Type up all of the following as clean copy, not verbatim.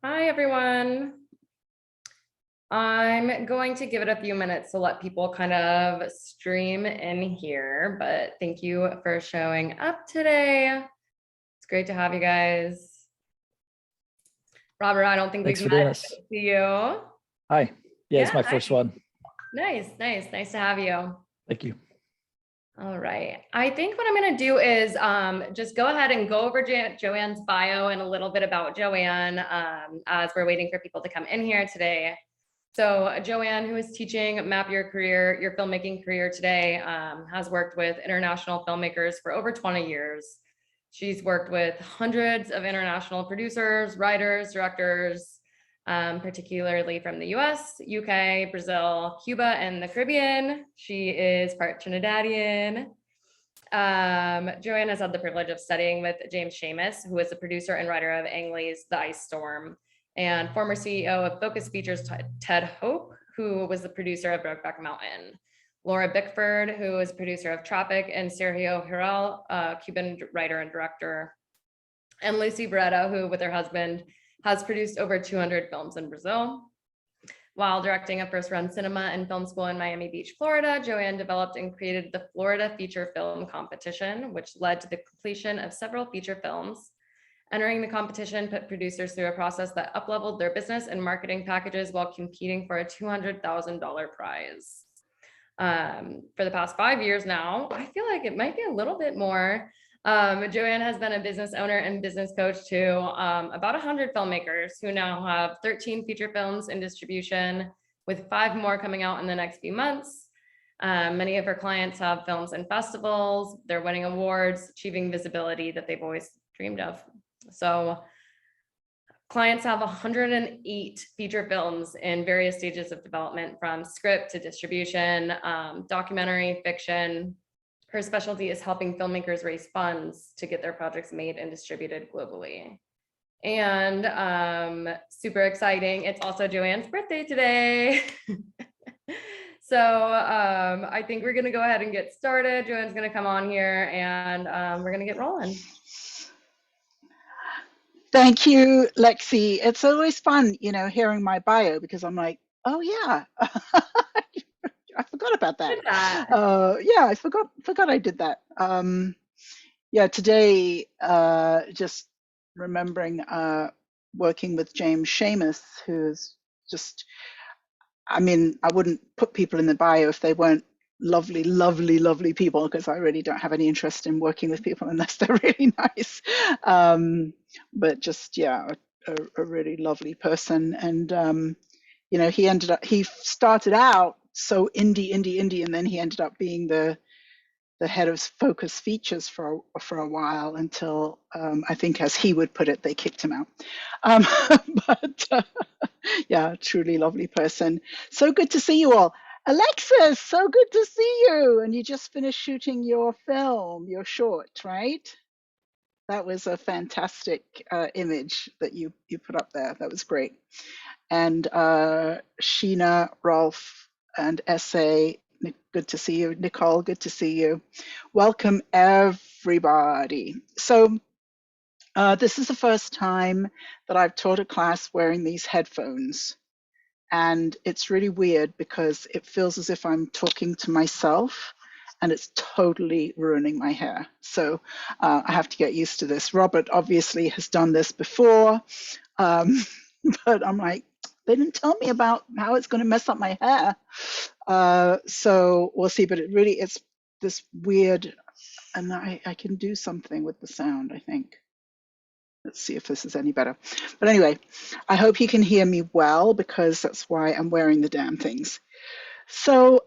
Hi, everyone. I'm going to give it a few minutes to let people kind of stream in here, but thank you for showing up today. It's great to have you guys. Robert, I don't think Thanks we've for doing met. this. Good to see you. Hi. Yeah, it's my first one. Nice. Nice to have you. Thank you. All right. I think what I'm going to do is just go ahead and go over Joanne's bio and a little bit about Joanne as we're waiting for people to come in here today. So Joanne, who is teaching Map Your Career, your filmmaking career today, has worked with international filmmakers for over 20 years. She's worked with hundreds of international producers, writers, directors, particularly from the US, UK, Brazil, Cuba, and the Caribbean. She is part Trinidadian. Joanne has had the privilege of studying with James Schamus, who is the producer and writer of Ang Lee's The Ice Storm, and former CEO of Focus Features Ted Hope, who was the producer of Brokeback Mountain. Laura Bickford, who is producer of Tropic, and Sergio Hirel, Cuban writer and director. And Lucy Barreto, who with her husband has produced over 200 films in Brazil. While directing a first-run cinema and film school in Miami Beach, Florida, Joanne developed and created the Florida Feature Film Competition, which led to the completion of several feature films. Entering the competition put producers through a process that upleveled their business and marketing packages while competing for a $200,000 prize. For the past 5 years now, I feel like it might be a little bit more. Joanne has been a business owner and business coach to about 100 filmmakers who now have 13 feature films in distribution, with 5 more coming out in the next few months. Many of her clients have films in festivals. They're winning awards, achieving visibility that they've always dreamed of. So clients have 108 feature films in various stages of development, from script to distribution, documentary, fiction. Her specialty is helping filmmakers raise funds to get their projects made and distributed globally. And super exciting, it's also Joanne's birthday today. So I think we're gonna go ahead and get started. Joanne's gonna come on here and we're gonna get rolling. Thank you, Lexi. It's always fun, hearing my bio, because I'm like, oh yeah, I forgot about that. Yeah, I forgot I did that. Yeah, today, just remembering working with James Schamus, who's just, I mean, I wouldn't put people in the bio if they weren't lovely, lovely, lovely people, because I really don't have any interest in working with people unless they're really nice. But just, yeah, a really lovely person. And, he started out so indie, and then he ended up being the head of Focus Features for a while, until I think, as he would put it, they kicked him out. But yeah, truly lovely person. So good to see you all. Alexis, so good to see you. And you just finished shooting your film, your short, right? That was a fantastic image that you put up there. That was great. And Sheena, Rolf, and Essay, good to see you. Nicole, good to see you. Welcome, everybody. So this is the first time that I've taught a class wearing these headphones. And it's really weird because it feels as if I'm talking to myself, and it's totally ruining my hair. So I have to get used to this. Robert obviously has done this before, but I'm like, they didn't tell me about how it's going to mess up my hair. So we'll see, but it's this weird, and I can do something with the sound, I think. Let's see if this is any better. But anyway, I hope you can hear me well, because that's why I'm wearing the damn things. So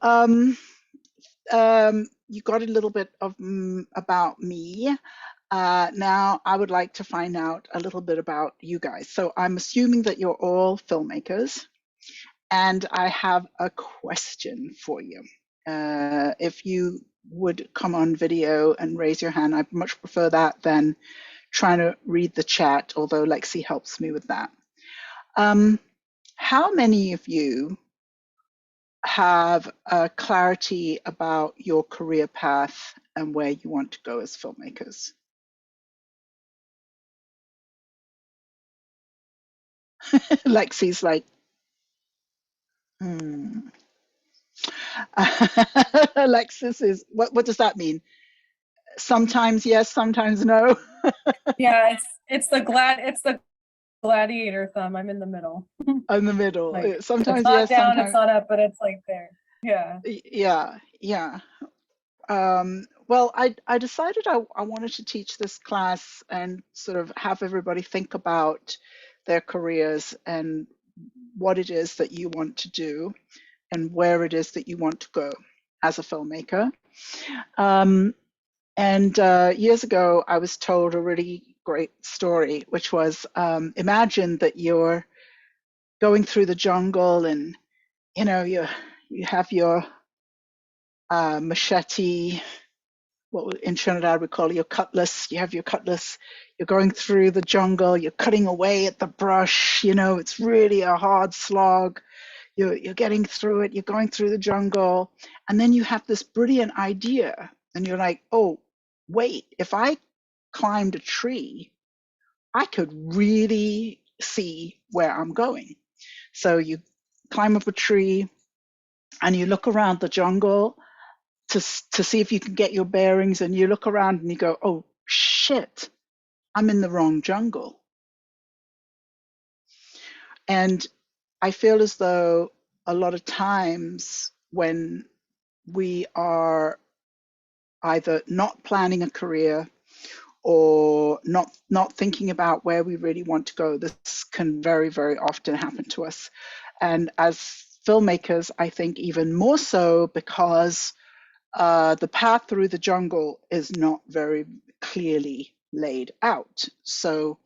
you got a little bit of about me. Now I would like to find out a little bit about you guys. So I'm assuming that you're all filmmakers, and I have a question for you. If you would come on video and raise your hand, I'd much prefer that than trying to read the chat, although Lexi helps me with that. How many of you have clarity about your career path and where you want to go as filmmakers? Lexi's like, Alexis is, what does that mean? Sometimes yes, sometimes no. Yeah, it's the gladiator thumb. I'm in the middle. In the middle. Like, Sometimes it's not yes, down, sometimes. it's not up, but it's like there. Yeah. Yeah. Well, I decided I wanted to teach this class and sort of have everybody think about their careers and what it is that you want to do and where it is that you want to go as a filmmaker. And years ago, I was told a really great story, which was imagine that you're going through the jungle and you have your machete, what in Trinidad we call your cutlass. You have your cutlass. You're going through the jungle. You're cutting away at the brush. It's really a hard slog. You're getting through it. You're going through the jungle, and then you have this brilliant idea, and you're like, oh, wait, if I climbed a tree, I could really see where I'm going. So you climb up a tree, and you look around the jungle to see if you can get your bearings, and you look around and you go, oh shit, I'm in the wrong jungle. And I feel as though a lot of times when we are either not planning a career or not thinking about where we really want to go, this can very, very often happen to us. And as filmmakers, I think even more so, because the path through the jungle is not very clearly laid out. So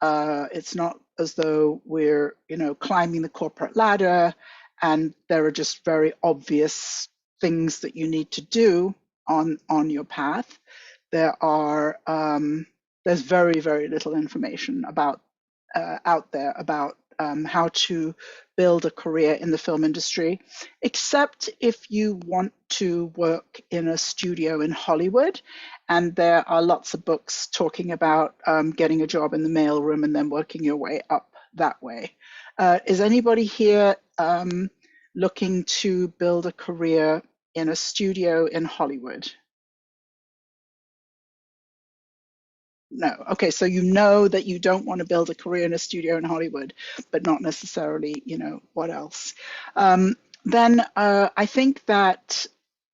it's not as though we're, climbing the corporate ladder and there are just very obvious things that you need to do on your path. There's very, very little information about out there about how to build a career in the film industry, except if you want to work in a studio in Hollywood. And there are lots of books talking about getting a job in the mailroom and then working your way up that way. Is anybody here looking to build a career in a studio in Hollywood? No. Okay, so you know that you don't want to build a career in a studio in Hollywood, but not necessarily, what else. Then I think that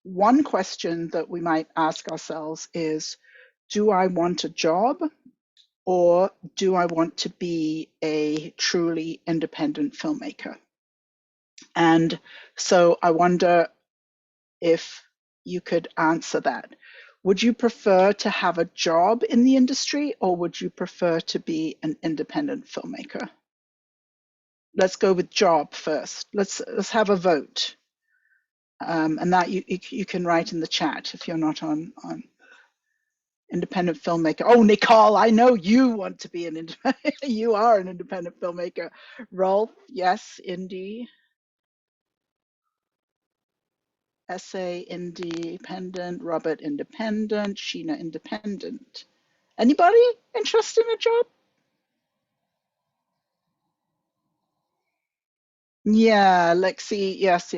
one question that we might ask ourselves is, do I want a job or do I want to be a truly independent filmmaker? And so I wonder if you could answer that. Would you prefer to have a job in the industry or would you prefer to be an independent filmmaker? Let's go with job first. Let's have a vote. And that you can write in the chat if you're not on independent filmmaker. Oh, Nicole, I know you want to be an independent, you are an independent filmmaker. Rolf, yes, indie. Essay, independent. Robert, independent. Sheena, independent. Anybody interested in a job? Yeah, Lexi, yes.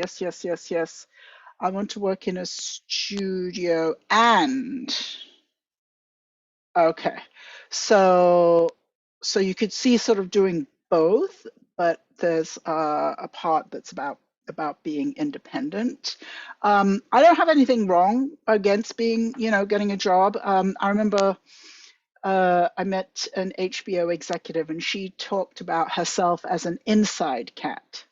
I want to work in a studio and, okay. So you could see sort of doing both, but there's a part that's about being independent. I don't have anything wrong against being, getting a job. I remember I met an HBO executive and she talked about herself as an inside cat.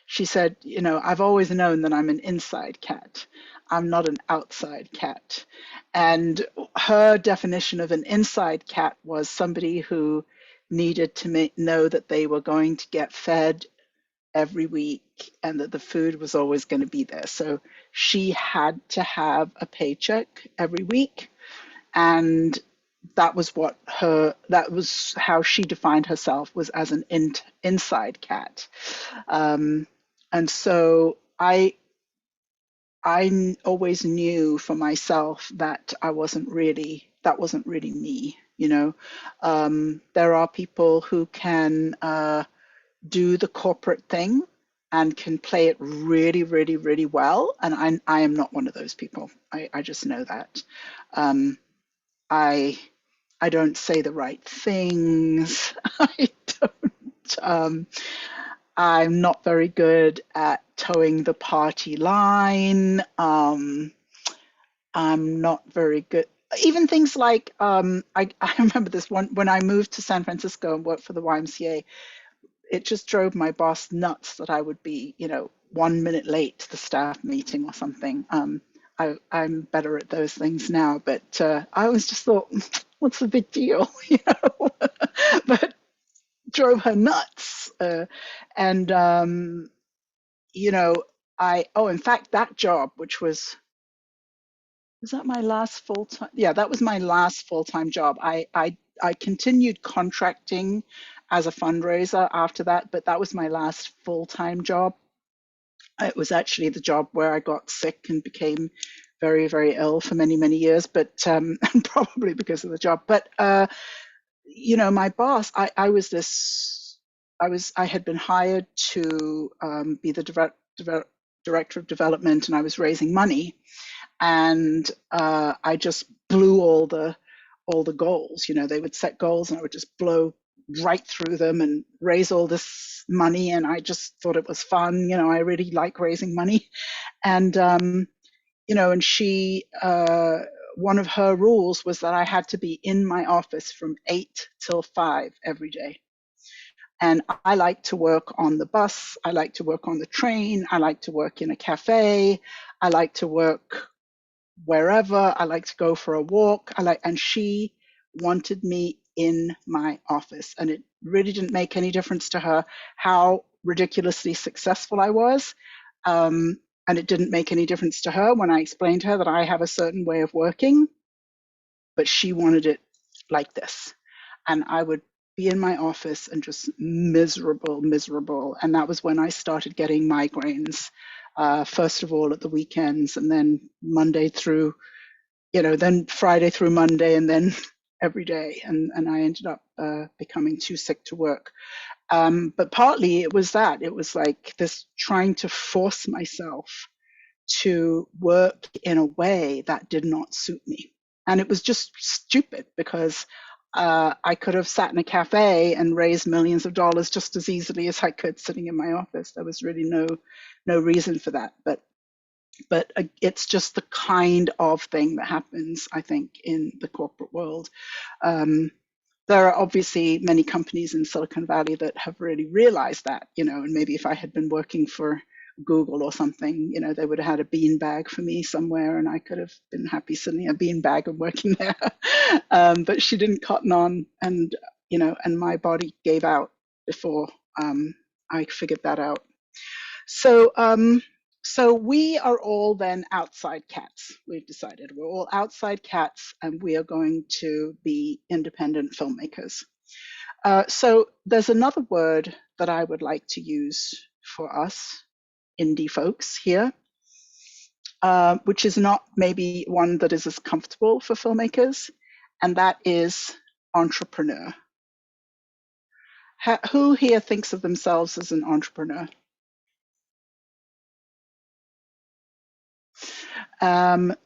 She said, I've always known that I'm an inside cat. I'm not an outside cat. And her definition of an inside cat was somebody who needed to know that they were going to get fed every week and that the food was always going to be there. So she had to have a paycheck every week. And that was how she defined herself, was as an inside cat. And so I always knew for myself that that wasn't really me. There are people who can do the corporate thing and can play it really, really, really well. And I am not one of those people. I just know that. I don't say the right things. I don't. I'm not very good at towing the party line. I'm not very good. Even things like I remember this one when I moved to San Francisco and worked for the YMCA. It just drove my boss nuts that I would be, 1 minute late to the staff meeting or something. I'm better at those things now, but I always just thought, what's the big deal, But drove her nuts, in fact, that job, which was that my last full time? Yeah, that was my last full time job. I continued contracting as a fundraiser after that, but that was my last full time job. It was actually the job where I got sick and became very, very ill for many, many years, but probably because of the job. But my boss, I had been hired to be the director of development, and I was raising money, and I just blew all the goals. They would set goals, and I would just blow right through them and raise all this money, and I just thought it was fun. I really like raising money, and and she one of her rules was that I had to be in my office from 8 till 5 every day. And I like to work on the bus, I like to work on the train, I like to work in a cafe, I like to work wherever, I like to go for a walk. And she wanted me in my office, and it really didn't make any difference to her how ridiculously successful I was. And it didn't make any difference to her when I explained to her that I have a certain way of working, but she wanted it like this. And I would be in my office and just miserable. And that was when I started getting migraines, first of all at the weekends, and then Monday through, then Friday through Monday, and then every day. And I ended up becoming too sick to work. But partly it was that. It was like this trying to force myself to work in a way that did not suit me. And it was just stupid, because I could have sat in a cafe and raised millions of dollars just as easily as I could sitting in my office. There was really no reason for that. But it's just the kind of thing that happens, I think, in the corporate world. There are obviously many companies in Silicon Valley that have really realized that, and maybe if I had been working for Google or something, they would have had a bean bag for me somewhere, and I could have been happy sitting in a bean bag and working there. But she didn't cotton on, and and my body gave out before I figured that out. So we are all then outside cats. We've decided we're all outside cats, and we are going to be independent filmmakers. So there's another word that I would like to use for us indie folks here, which is not maybe one that is as comfortable for filmmakers, and that is entrepreneur. Who here thinks of themselves as an entrepreneur?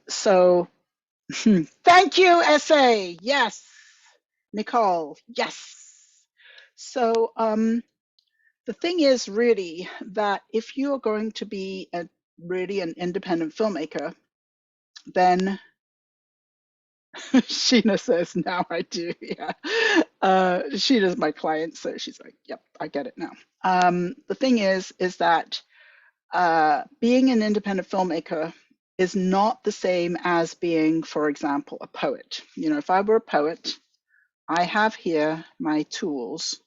So thank you, SA. Yes. Nicole. Yes. So the thing is really that if you're going to be really an independent filmmaker, then Sheena says, now I do. Yeah. Sheena's my client, so she's like, yep, I get it now. The thing is that being an independent filmmaker is not the same as being, for example, a poet. If I were a poet, I have here my tools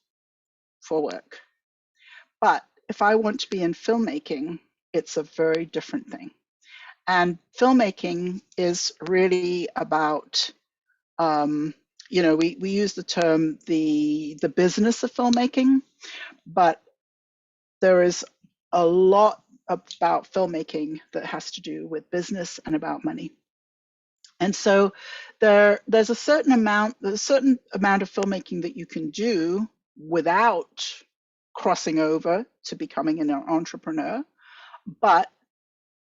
for work. But if I want to be in filmmaking, it's a very different thing. And filmmaking is really about, we use the term the business of filmmaking, but there is a lot about filmmaking that has to do with business and about money. And so there's a certain amount of filmmaking that you can do without crossing over to becoming an entrepreneur, but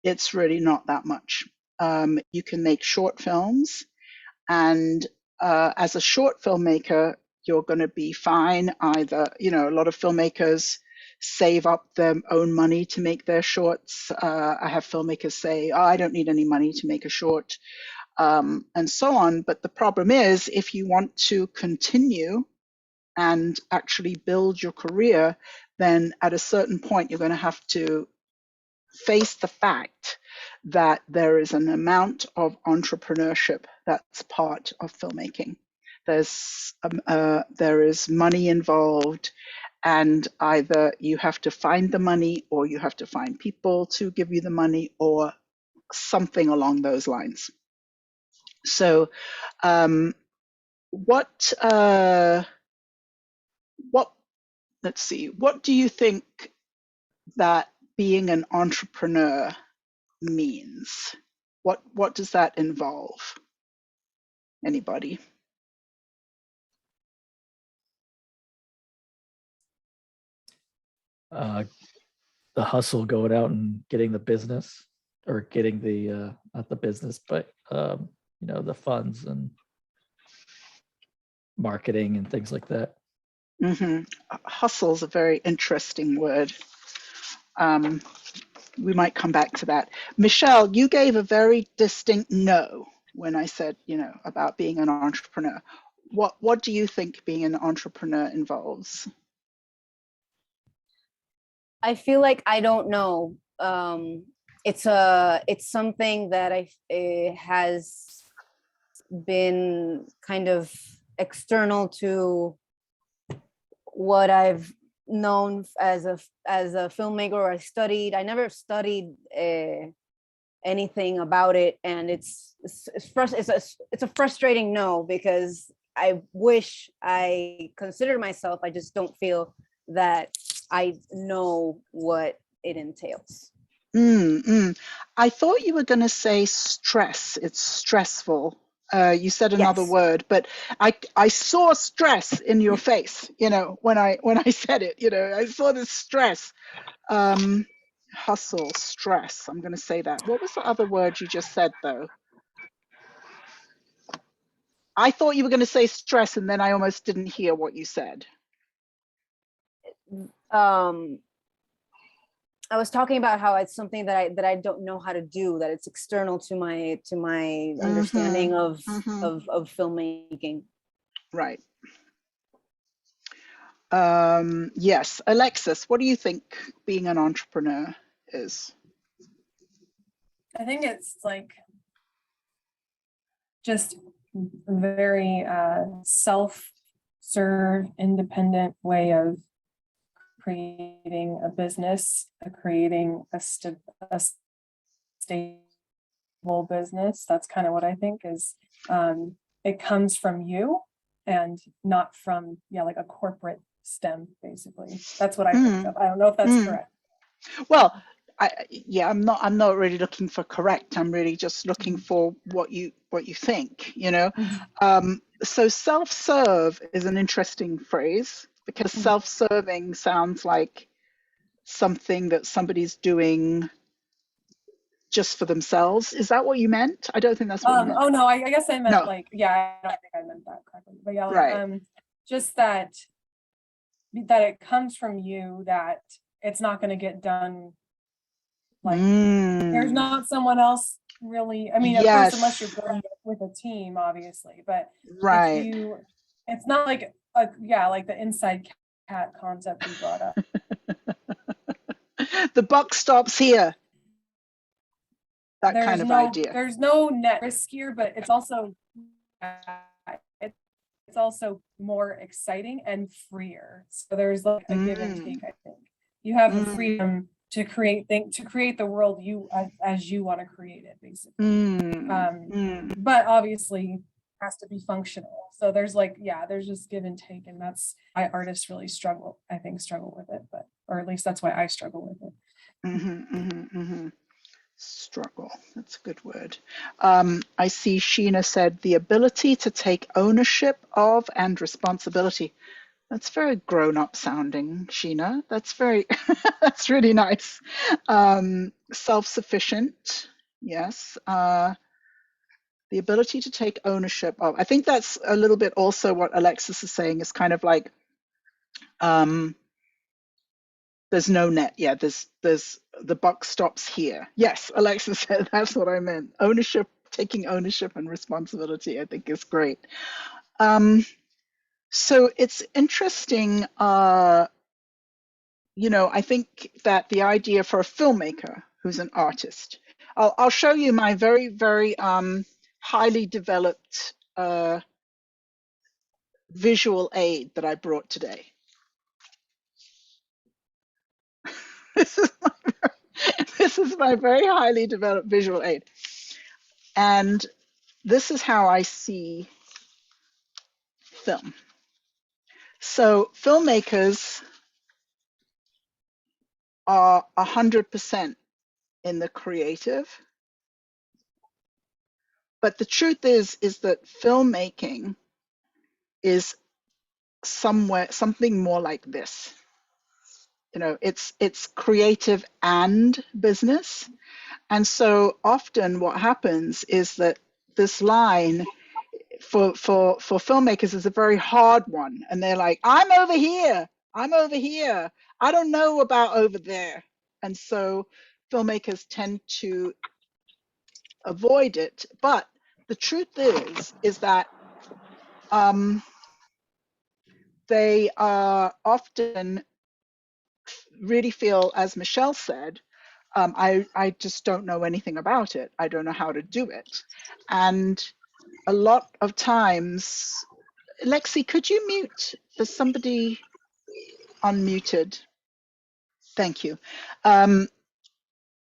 it's really not that much. You can make short films, and as a short filmmaker, you're going to be fine. Either, a lot of filmmakers save up their own money to make their shorts. I have filmmakers say, oh, I don't need any money to make a short, and so on. But the problem is, if you want to continue and actually build your career, then at a certain point, you're going to have to face the fact that there is an amount of entrepreneurship that's part of filmmaking. There is money involved, and either you have to find the money, or you have to find people to give you the money, or something along those lines. So, let's see, what do you think that being an entrepreneur means? What does that involve? Anybody? The hustle, going out and getting the business, or getting the not the business, but the funds and marketing and things like that. Mm-hmm. Hustle is a very interesting word. We might come back to that. Michelle, you gave a very distinct no when I said, about being an entrepreneur. What do you think being an entrepreneur involves? I feel like I don't know. It's something that has been kind of external to what I've known as a filmmaker, or I never studied anything about it, and it's a frustrating no, because I wish I considered myself. I just don't feel that I know what it entails. I thought you were going to say stress. It's stressful. You said another word, but I saw stress in your face, when I said it, I saw this stress. Hustle, stress. I'm going to say that. What was the other word you just said, though? I thought you were going to say stress, and then I almost didn't hear what you said. I was talking about how it's something that I don't know how to do, that it's external to my understanding of filmmaking. Right. Yes, Alexis, what do you think being an entrepreneur is? I think it's like just very self-serve, independent way of creating a business, creating a stable business. That's kind of what I think is, it comes from you and not from, like a corporate stem, basically. That's what I think of. I don't know if that's correct. Well, I'm not really looking for correct. I'm really just looking for what you think, So self-serve is an interesting phrase, because self-serving sounds like something that somebody's doing just for themselves. Is that what you meant? I don't think that's what you meant. Oh no, I guess I meant I don't think I meant that correctly. But yeah, right. Just that it comes from you, that it's not going to get done. Like there's not someone else really. I mean, of course, unless you're going with a team, obviously. But right, it's not like like the inside cat concept you brought up. The buck stops here. That There's kind of idea. There's no net riskier, but it's also more exciting and freer. So there's like a give and take. I think you have the freedom to create the world as you want to create it, basically. But obviously has to be functional. So there's there's just give and take, and that's why artists really struggle with it, or at least that's why I struggle with it. Struggle, that's a good word. I see Sheena said the ability to take ownership of and responsibility. That's very grown-up sounding, Sheena. That's very, that's really nice. Self-sufficient, yes. The ability to take ownership of. I think that's a little bit also what Alexis is saying, is kind of like, there's no net. Yeah, there's the buck stops here. Yes, Alexis said that's what I meant. Ownership, taking ownership and responsibility, I think is great. So it's interesting, you know, I think that the idea for a filmmaker who's an artist, I'll show you my very, very highly developed visual aid that I brought today. This is my very highly developed visual aid. And this is how I see film. So filmmakers are 100% in the creative. But the truth is that filmmaking is something more like this. You know, it's creative and business. And so often what happens is that this line for filmmakers is a very hard one. And they're like, I'm over here. I don't know about over there. And so filmmakers tend to avoid it. But the truth is that they often really feel, as Michelle said, I just don't know anything about it. I don't know how to do it. And a lot of times, Lexi, could you mute? There's somebody unmuted. Thank you.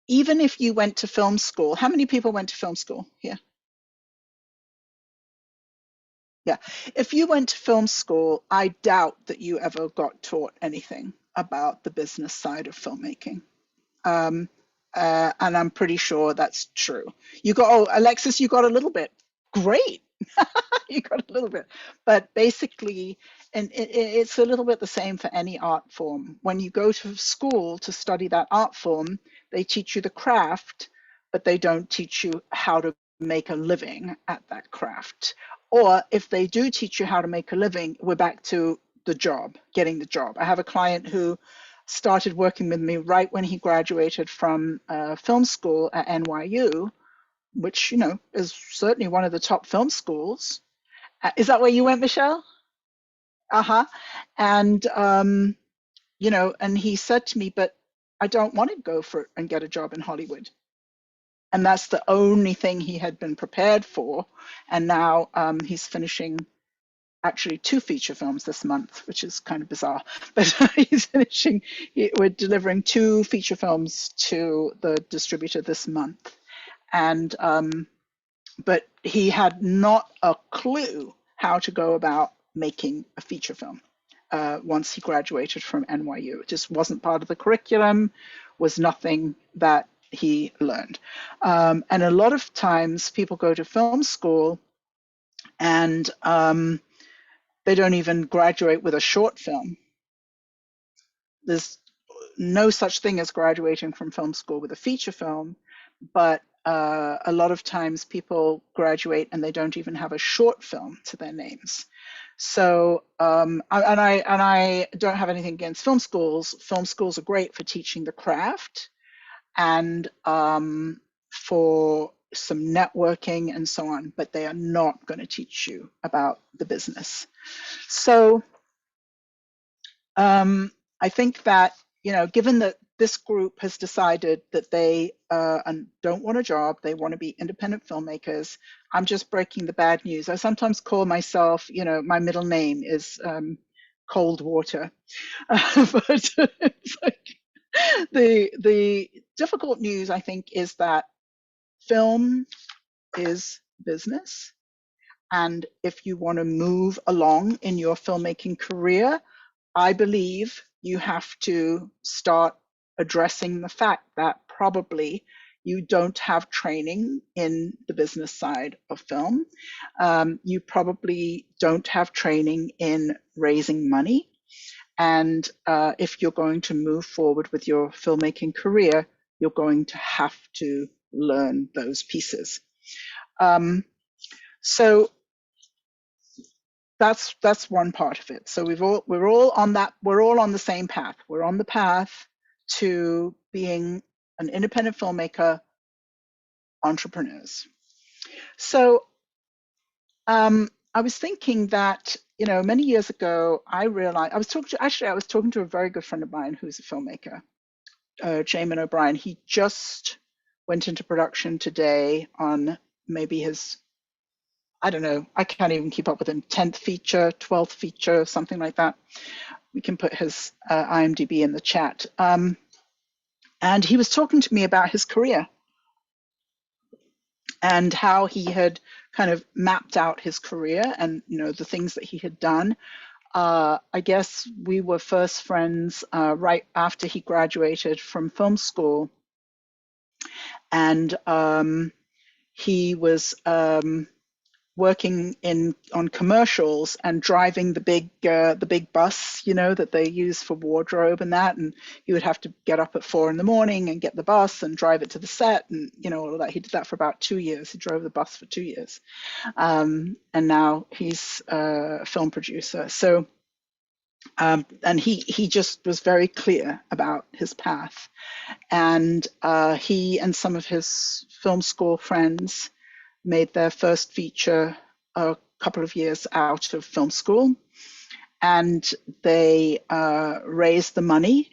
Even if you went to film school, how many people went to film school here? Yeah, if you went to film school, I doubt that you ever got taught anything about the business side of filmmaking. And I'm pretty sure that's true. You got, oh, Alexis, you got a little bit. Great. You got a little bit. But basically, and it's a little bit the same for any art form. When you go to school to study that art form, they teach you the craft, but they don't teach you how to make a living at that craft. Or if they do teach you how to make a living, we're back to the job, getting the job. I have a client who started working with me right when he graduated from film school at NYU, which, you know, is certainly one of the top film schools. Is that where you went, Michelle? Uh-huh. And, you know, and he said to me, but I don't want to go for it and get a job in Hollywood. And that's the only thing he had been prepared for. And now he's finishing actually 2 feature films this month, which is kind of bizarre, but he's finishing, we're delivering 2 feature films to the distributor this month. And, but he had not a clue how to go about making a feature film once he graduated from NYU. It just wasn't part of the curriculum, was nothing that he learned. And a lot of times people go to film school and they don't even graduate with a short film. There's no such thing as graduating from film school with a feature film, but a lot of times people graduate and they don't even have a short film to their names. So, and I don't have anything against film schools. Film schools are great for teaching the craft and for some networking and so on, but they are not going to teach you about the business. So I think that, you know, given that this group has decided that they don't want a job, they want to be independent filmmakers, I'm just breaking the bad news. I sometimes call myself, you know, my middle name is Cold Water. But it's like, the difficult news, I think, is that film is business. And if you want to move along in your filmmaking career, I believe you have to start addressing the fact that probably you don't have training in the business side of film. You probably don't have training in raising money. And if you're going to move forward with your filmmaking career, you're going to have to learn those pieces. So that's one part of it. So we're all on the same path. We're on the path to being an independent filmmaker, entrepreneurs. So I was thinking that, many years ago, I realized I was talking to a very good friend of mine who's a filmmaker, Jamin O'Brien. He just went into production today on maybe his, I don't know, I can't even keep up with him, 10th feature, 12th feature, something like that. We can put his IMDb in the chat. And he was talking to me about his career and how he had kind of mapped out his career and, the things that he had done. I guess we were first friends right after he graduated from film school. And he was working on commercials and driving the big bus, that they use for wardrobe and that. And he would have to get up at 4 a.m. and get the bus and drive it to the set and, all of that. He did that for about 2 years. He drove the bus for 2 years. And now he's a film producer. So, and he just was very clear about his path. And he and some of his film school friends made their first feature a couple of years out of film school, and they raised the money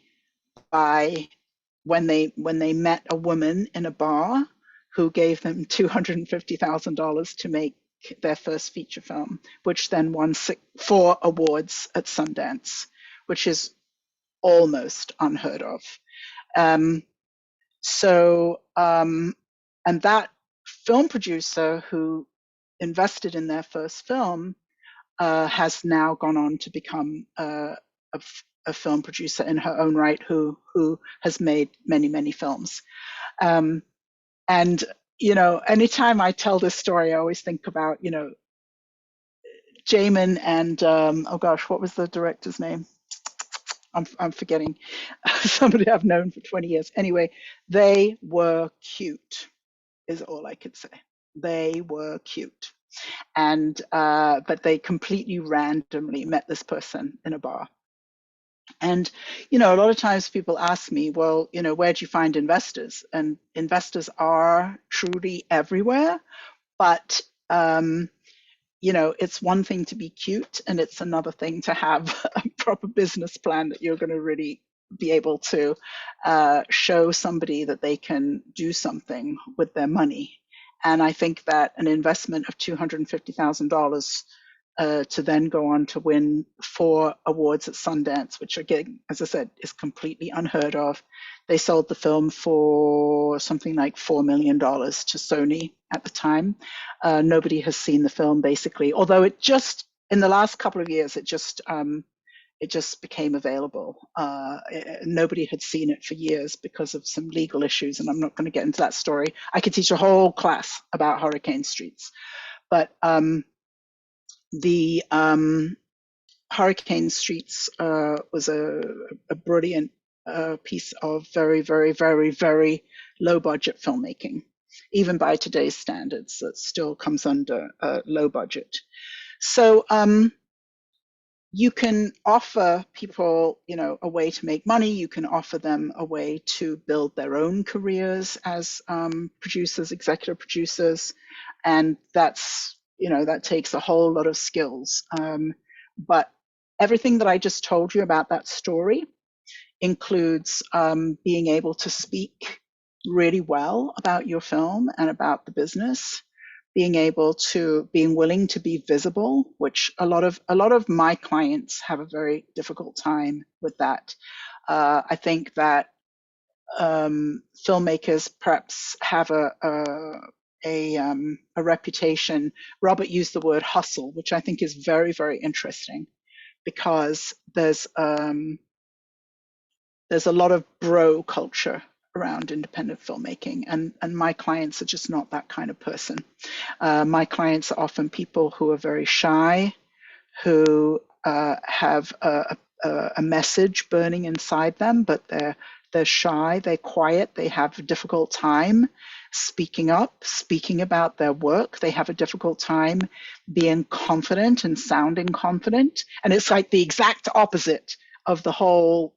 by when they met a woman in a bar who gave them $250,000 to make their first feature film, which then won 4 awards at Sundance, which is almost unheard of. And that film producer who invested in their first film has now gone on to become a film producer in her own right, who has made many, many films. And anytime I tell this story, I always think about Jamin and oh gosh, what was the director's name? I'm forgetting. Somebody I've known for 20 years. Anyway, they were cute, is all I could say. They were cute. And but they completely randomly met this person in a bar. And a lot of times people ask me, well, where do you find investors? And investors are truly everywhere, but it's one thing to be cute, and it's another thing to have a proper business plan that you're going to really be able to show somebody that they can do something with their money. And I think that an investment of $250,000 to then go on to win 4 awards at Sundance, which again, as I said, is completely unheard of. They sold the film for something like $4 million to Sony at the time. Nobody has seen the film basically, although it just, in the last couple of years, it just became available. Nobody had seen it for years because of some legal issues, and I'm not going to get into that story. I could teach a whole class about Hurricane Streets, but the Hurricane Streets was a brilliant piece of very, very, very, very low budget filmmaking. Even by today's standards, that still comes under low budget. So you can offer people, a way to make money. You can offer them a way to build their own careers as producers, executive producers, and that's, that takes a whole lot of skills. But everything that I just told you about that story includes being able to speak really well about your film and about the business, being willing to be visible, which a lot of my clients have a very difficult time with that. I think that filmmakers perhaps have a reputation. Robert used the word hustle, which I think is very, very interesting, because there's a lot of bro culture around independent filmmaking, and my clients are just not that kind of person. My clients are often people who are very shy, who have a message burning inside them, but they're shy, they're quiet, they have a difficult time speaking up, speaking about their work. They have a difficult time being confident and sounding confident. And it's like the exact opposite of the whole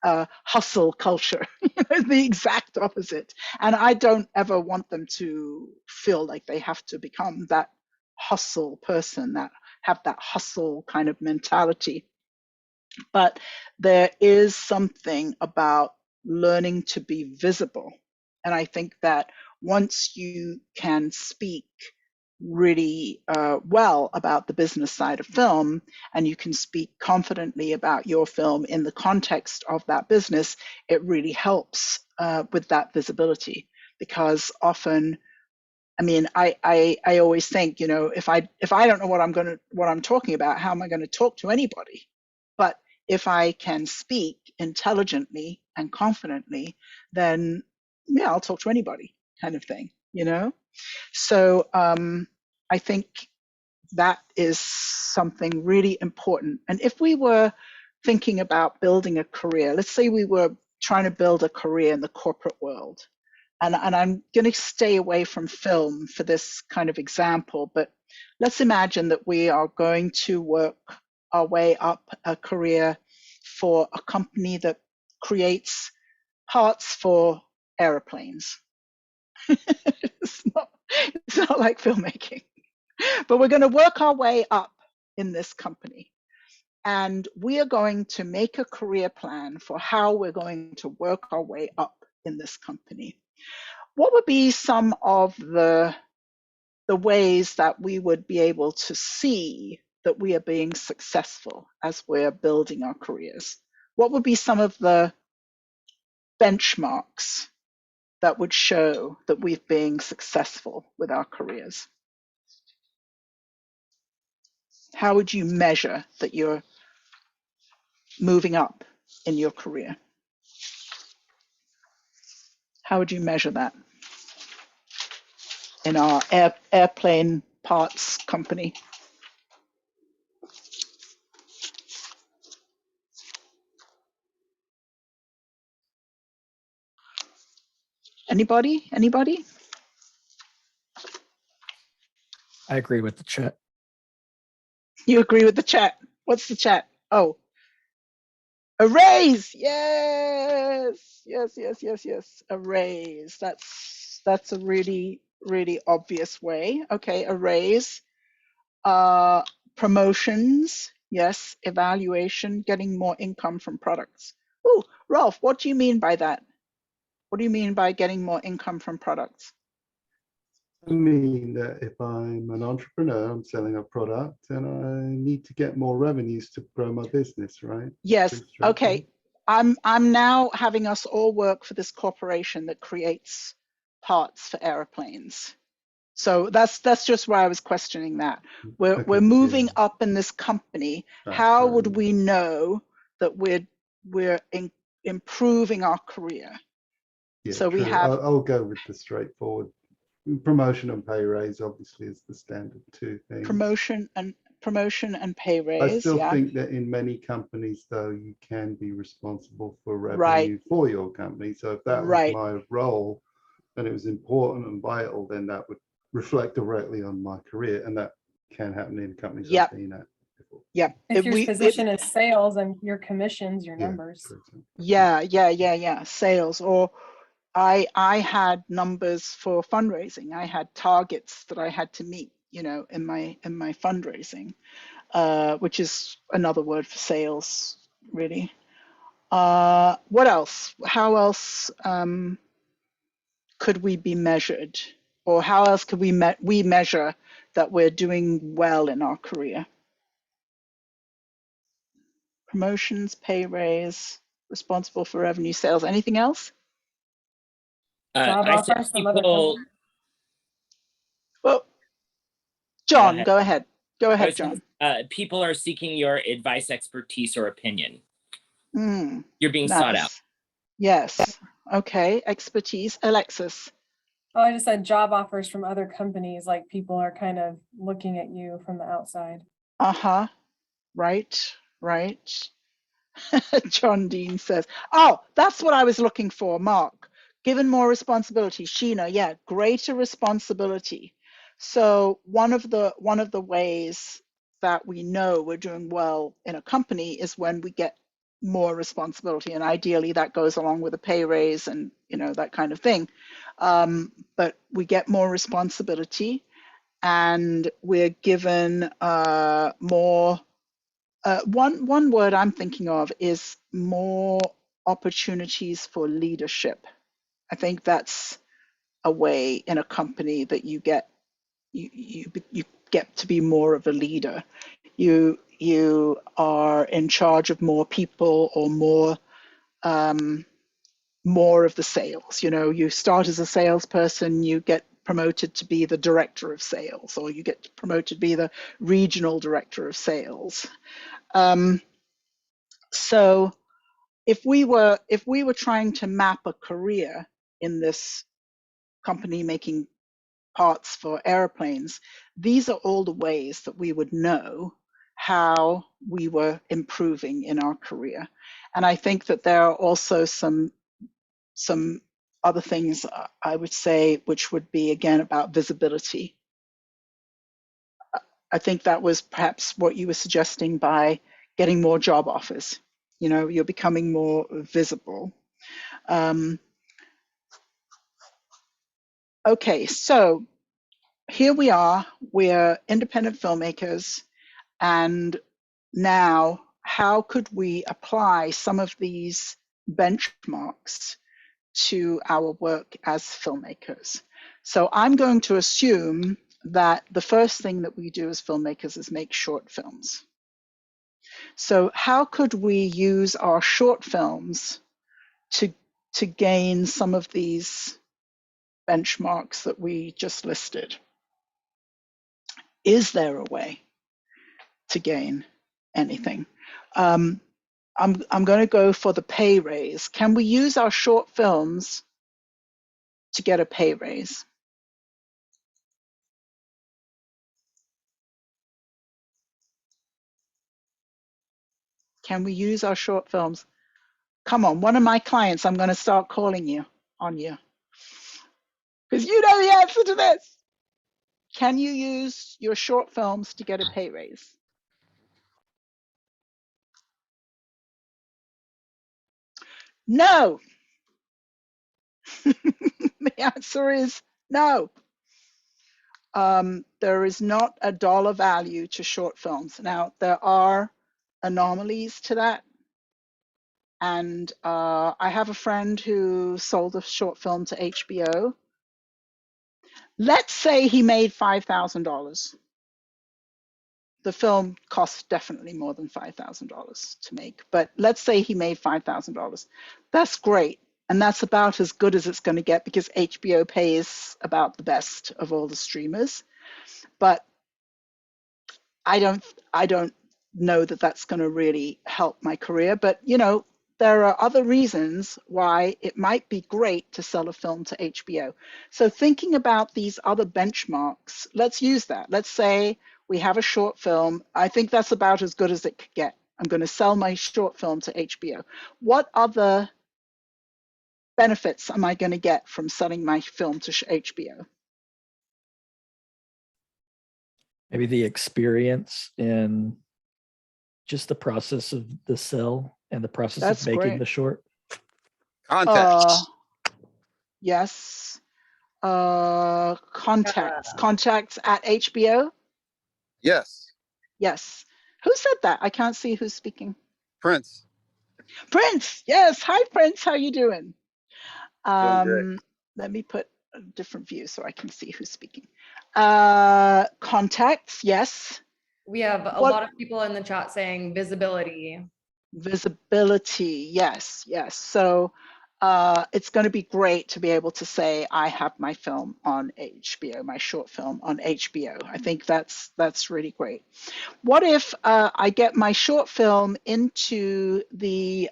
hustle culture, the exact opposite. And I don't ever want them to feel like they have to become that hustle person, that have that hustle kind of mentality. But there is something about learning to be visible. And I think that once you can speak really well about the business side of film, and you can speak confidently about your film in the context of that business, it really helps with that visibility. Because often, I mean, I always think, you know, if I don't know what I'm talking about, how am I going to talk to anybody? But if I can speak intelligently and confidently, then yeah, I'll talk to anybody, kind of thing, you know. So I think that is something really important. And if we were thinking about building a career, let's say we were trying to build a career in the corporate world, and I'm going to stay away from film for this kind of example, but let's imagine that we are going to work our way up a career for a company that creates parts for airplanes. It's not like filmmaking, but we're going to work our way up in this company. And we are going to make a career plan for how we're going to work our way up in this company. What would be some of the ways that we would be able to see that we are being successful as we're building our careers? What would be some of the benchmarks that would show that we've been successful with our careers? How would you measure that you're moving up in your career? How would you measure that in our airplane parts company? Anybody? I agree with the chat. You agree with the chat? What's the chat? Oh, a raise. Yes. A raise. That's a really obvious way. Okay, a raise. Promotions. Yes. Evaluation. Getting more income from products. Oh, Rolf, what do you mean by that? What do you mean by getting more income from products? I mean that if I'm an entrepreneur, I'm selling a product and I need to get more revenues to grow my business, right? Yes. Okay. I'm now having us all work for this corporation that creates parts for airplanes. So that's just why I was questioning that. We're moving up in this company. How would we know that we're improving our career? Yeah, so we true. have. I'll go with the straightforward. Promotion and pay raise obviously is the standard two things. Promotion and pay raise. I still think that in many companies, though, you can be responsible for revenue for your company. So if that was my role and it was important and vital, then that would reflect directly on my career, and that can happen in companies I've been at before. Yep. If your position is sales and your commissions, your numbers. Yeah. Sales. Or I had numbers for fundraising. I had targets that I had to meet, you know, in my fundraising, which is another word for sales, really. What else? How else could we be measured, or how else could we measure that we're doing well in our career? Promotions, pay raise, responsible for revenue, sales. Anything else? Job offer, some other company. Well, John, go ahead. Go ahead, John. People are seeking your advice, expertise, or opinion. You're being sought out. Yes. Okay, expertise. Alexis. Oh, I just said job offers from other companies, like people are kind of looking at you from the outside. Uh-huh. Right, right. John Dean says, oh, that's what I was looking for, Mark. Given more responsibility. Sheena, yeah, greater responsibility. So one of the ways that we know we're doing well in a company is when we get more responsibility, and ideally that goes along with a pay raise and that kind of thing. But we get more responsibility, and we're given more. One word I'm thinking of is more opportunities for leadership. I think that's a way in a company that you get to be more of a leader. You are in charge of more people, or more of the sales. You start as a salesperson, you get promoted to be the director of sales, or you get promoted to be the regional director of sales. So if we were trying to map a career in this company making parts for airplanes, these are all the ways that we would know how we were improving in our career. And I think that there are also some other things I would say, which would be again about visibility. I think that was perhaps what you were suggesting by getting more job offers. You're becoming more visible. Okay, so here we are, we're independent filmmakers, and now how could we apply some of these benchmarks to our work as filmmakers? So I'm going to assume that the first thing that we do as filmmakers is make short films. So how could we use our short films to gain some of these benchmarks that we just listed? Is there a way to gain anything? I'm going to go for the pay raise. Can we use our short films to get a pay raise? Can we use our short films? Come on, one of my clients, I'm going to start calling you on you, because you know the answer to this. Can you use your short films to get a pay raise? No. The answer is no. There is not a dollar value to short films. Now, there are anomalies to that. And I have a friend who sold a short film to HBO. Let's say he made $5,000. The film costs definitely more than $5,000 to make, but let's say he made $5,000. That's great. And that's about as good as it's going to get, because HBO pays about the best of all the streamers. But I don't know that that's going to really help my career. But there are other reasons why it might be great to sell a film to HBO. So thinking about these other benchmarks, let's use that. Let's say we have a short film. I think that's about as good as it could get. I'm going to sell my short film to HBO. What other benefits am I going to get from selling my film to HBO? Maybe the experience in just the process of the sell and the process That's of making great. the short. Contacts. Yes. Contacts at HBO. Yes. Yes. Who said that? I can't see who's speaking. Prince. Prince. Yes. Hi, Prince. How you doing? Doing great. Let me put a different view so I can see who's speaking. Contacts. Yes. We have a lot of people in the chat saying visibility. Visibility. Yes. Yes. So it's going to be great to be able to say I have my film on HBO, my short film on HBO. I think that's really great. What if I get my short film into the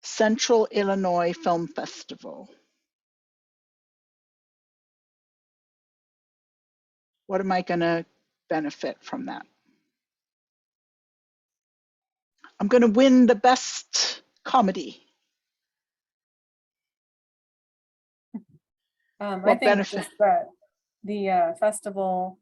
Central Illinois Film Festival. What am I going to benefit from that? I'm going to win the best comedy. I What think benefit? just that the festival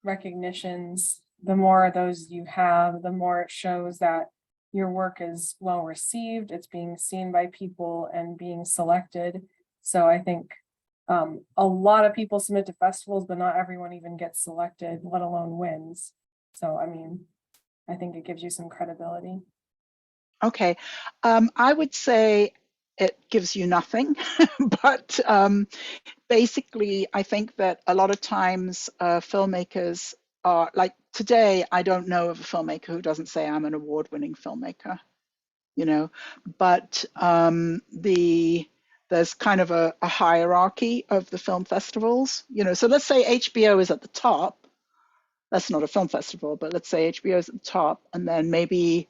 recognitions, the more of those you have, the more it shows that your work is well received, it's being seen by people and being selected. So I think a lot of people submit to festivals, but not everyone even gets selected, let alone wins. So, I mean, I think it gives you some credibility. Okay. I would say it gives you nothing, but basically, I think that a lot of times filmmakers are like today, I don't know of a filmmaker who doesn't say I'm an award-winning filmmaker, you know, but there's kind of a hierarchy of the film festivals, you know, so let's say HBO is at the top. That's not a film festival, but let's say HBO is at the top, and then maybe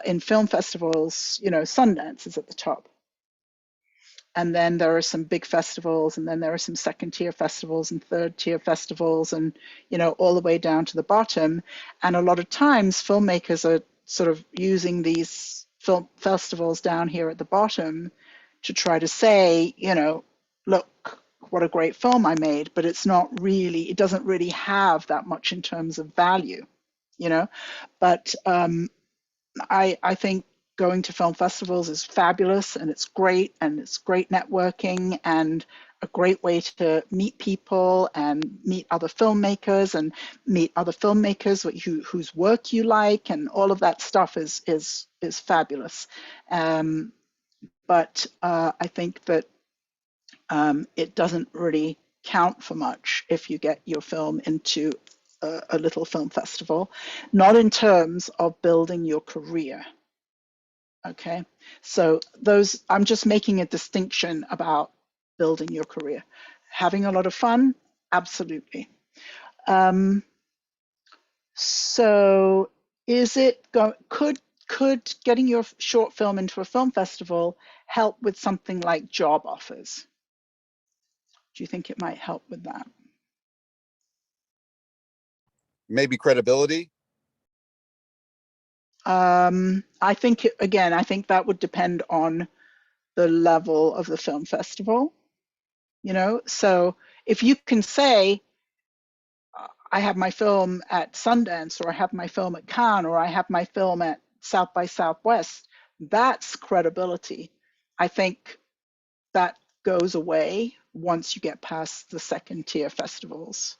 in film festivals, you know, Sundance is at the top. And then there are some big festivals, and then there are some second tier festivals and third tier festivals, and, you know, all the way down to the bottom. And a lot of times filmmakers are sort of using these film festivals down here at the bottom to try to say, you know, look, what a great film I made, but it's not really, it doesn't really have that much in terms of value, you know. But I think going to film festivals is fabulous, and it's great networking and a great way to meet people and meet other filmmakers and meet other filmmakers whose work you like, and all of that stuff is fabulous. But I think that it doesn't really count for much if you get your film into a little film festival, not in terms of building your career. Okay, so those, I'm just making a distinction about building your career. Having a lot of fun, absolutely. So is it could getting your short film into a film festival help with something like job offers? Do you think it might help with that? Maybe credibility. I think I think that would depend on the level of the film festival, you know. So if you can say, I have my film at Sundance, or I have my film at Cannes, or I have my film at South by Southwest, that's credibility. I think that goes away once you get past the second tier festivals.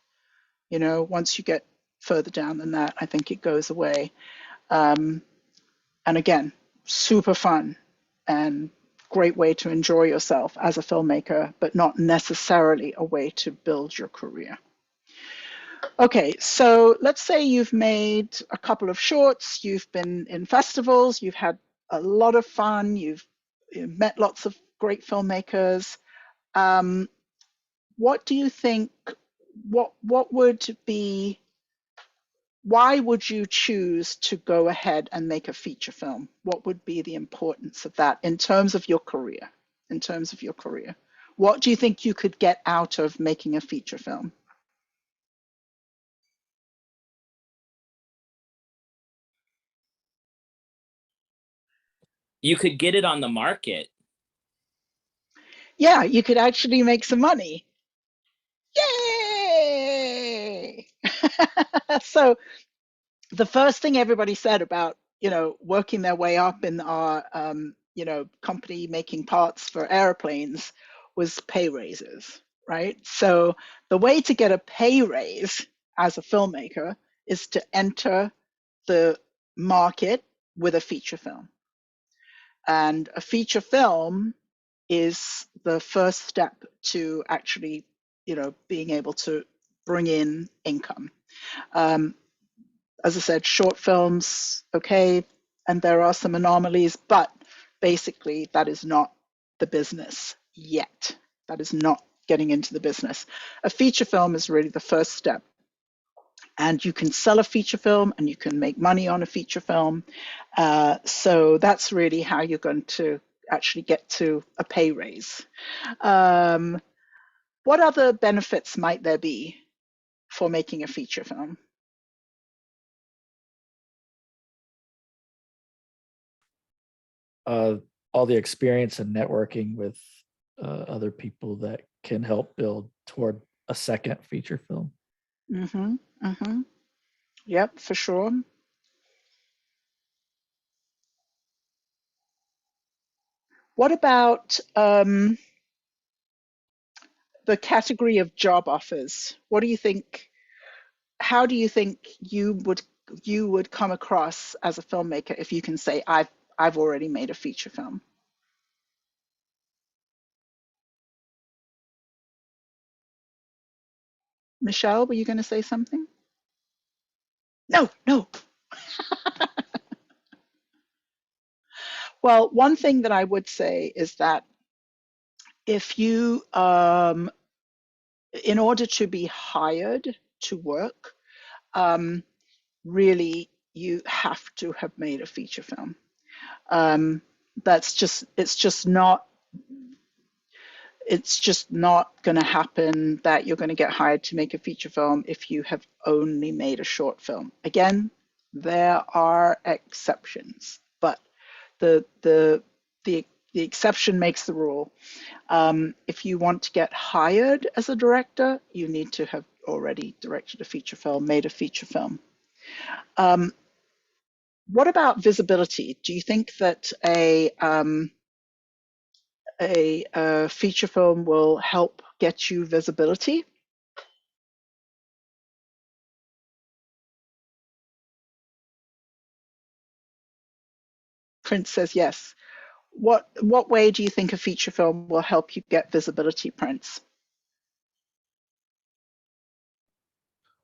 You know, once you get further down than that, I think it goes away. And again, super fun and great way to enjoy yourself as a filmmaker, but not necessarily a way to build your career. Okay, so let's say you've made a couple of shorts, you've been in festivals, you've had a lot of fun, you've met lots of great filmmakers. What do you think, what would be, why would you choose to go ahead and make a feature film? What would be the importance of that in terms of your career? In terms of your career, what do you think you could get out of making a feature film? You could get it on the market. Yeah, you could actually make some money. Yay! So the first thing everybody said about, you know, working their way up in our, you know, company making parts for airplanes was pay raises, right? So the way to get a pay raise as a filmmaker is to enter the market with a feature film. And a feature film is the first step to actually, you know, being able to bring in income. As I said, short films, okay, and there are some anomalies, but basically that is not the business yet. That is not getting into the business. A feature film is really the first step and you can sell a feature film and you can make money on a feature film. So that's really how you're going to actually get to a pay raise. What other benefits might there be for making a feature film? All the experience and networking with other people that can help build toward a second feature film. Mm-hmm, mm-hmm. Yep, for sure. What about the category of job offers? What do you think? How do you think you would come across as a filmmaker if you can say I've already made a feature film? Michelle, were you going to say something? No, no. Well, one thing that I would say is that if you, in order to be hired to work, really you have to have made a feature film. It's just not going to happen that you're going to get hired to make a feature film if you have only made a short film. Again, there are exceptions, but the exception makes the rule. If you want to get hired as a director, you need to have already directed a feature film, made a feature film. What about visibility? Do you think that a feature film will help get you visibility? Prince says yes. What way do you think a feature film will help you get visibility, Prince?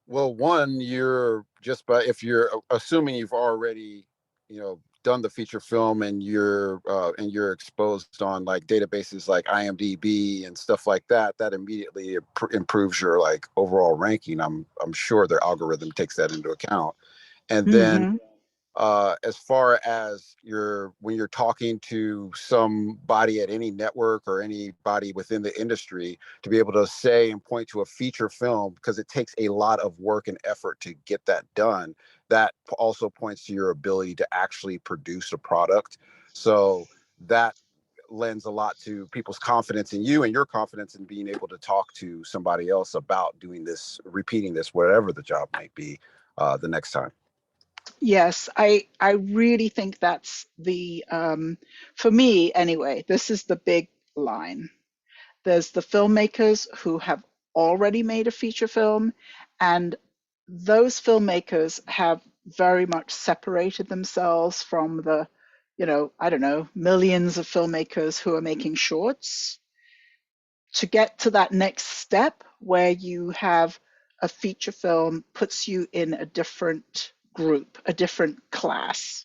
Well, one, you're just if you're assuming you've already, done the feature film and you're exposed on like databases like IMDb and stuff like that, that immediately improves your like overall ranking. I'm sure their algorithm takes that into account. And then as far as when you're talking to somebody at any network or anybody within the industry, to be able to say and point to a feature film, because it takes a lot of work and effort to get that done, that also points to your ability to actually produce a product. So that lends a lot to people's confidence in you and your confidence in being able to talk to somebody else about doing this, repeating this, whatever the job might be, the next time. Yes, I really think that's for me anyway, this is the big line. There's the filmmakers who have already made a feature film, and those filmmakers have very much separated themselves from the, I don't know, millions of filmmakers who are making shorts. To get to that next step where you have a feature film puts you in a different group, a different class,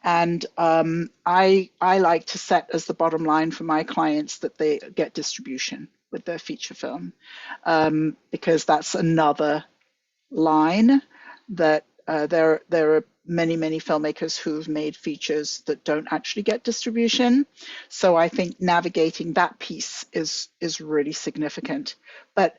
and I like to set as the bottom line for my clients that they get distribution with their feature film, because that's another line that there are many filmmakers who've made features that don't actually get distribution. So I think navigating that piece is really significant. But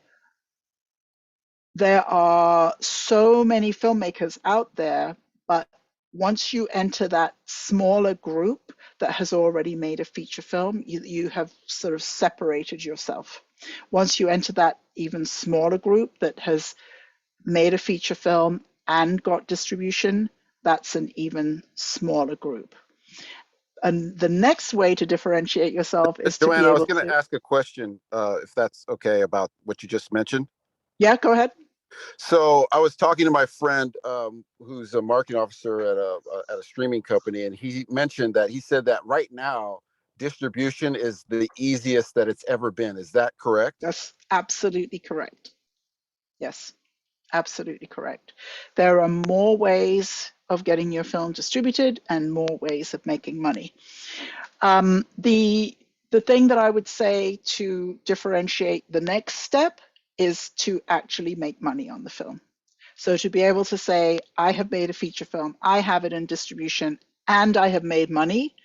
there are so many filmmakers out there, but once you enter that smaller group that has already made a feature film, you have sort of separated yourself. Once you enter that even smaller group that has made a feature film and got distribution, that's an even smaller group. And the next way to differentiate yourself is Joanne, to be I was able going to ask a question, if that's okay, about what you just mentioned. Yeah, go ahead. So I was talking to my friend who's a marketing officer at a streaming company, and he mentioned that he said that right now distribution is the easiest that it's ever been. Is that correct? That's absolutely correct. Yes, absolutely correct. There are more ways of getting your film distributed and more ways of making money. The thing that I would say to differentiate the next step is to actually make money on the film. So to be able to say, I have made a feature film, I have it in distribution, and I have made money,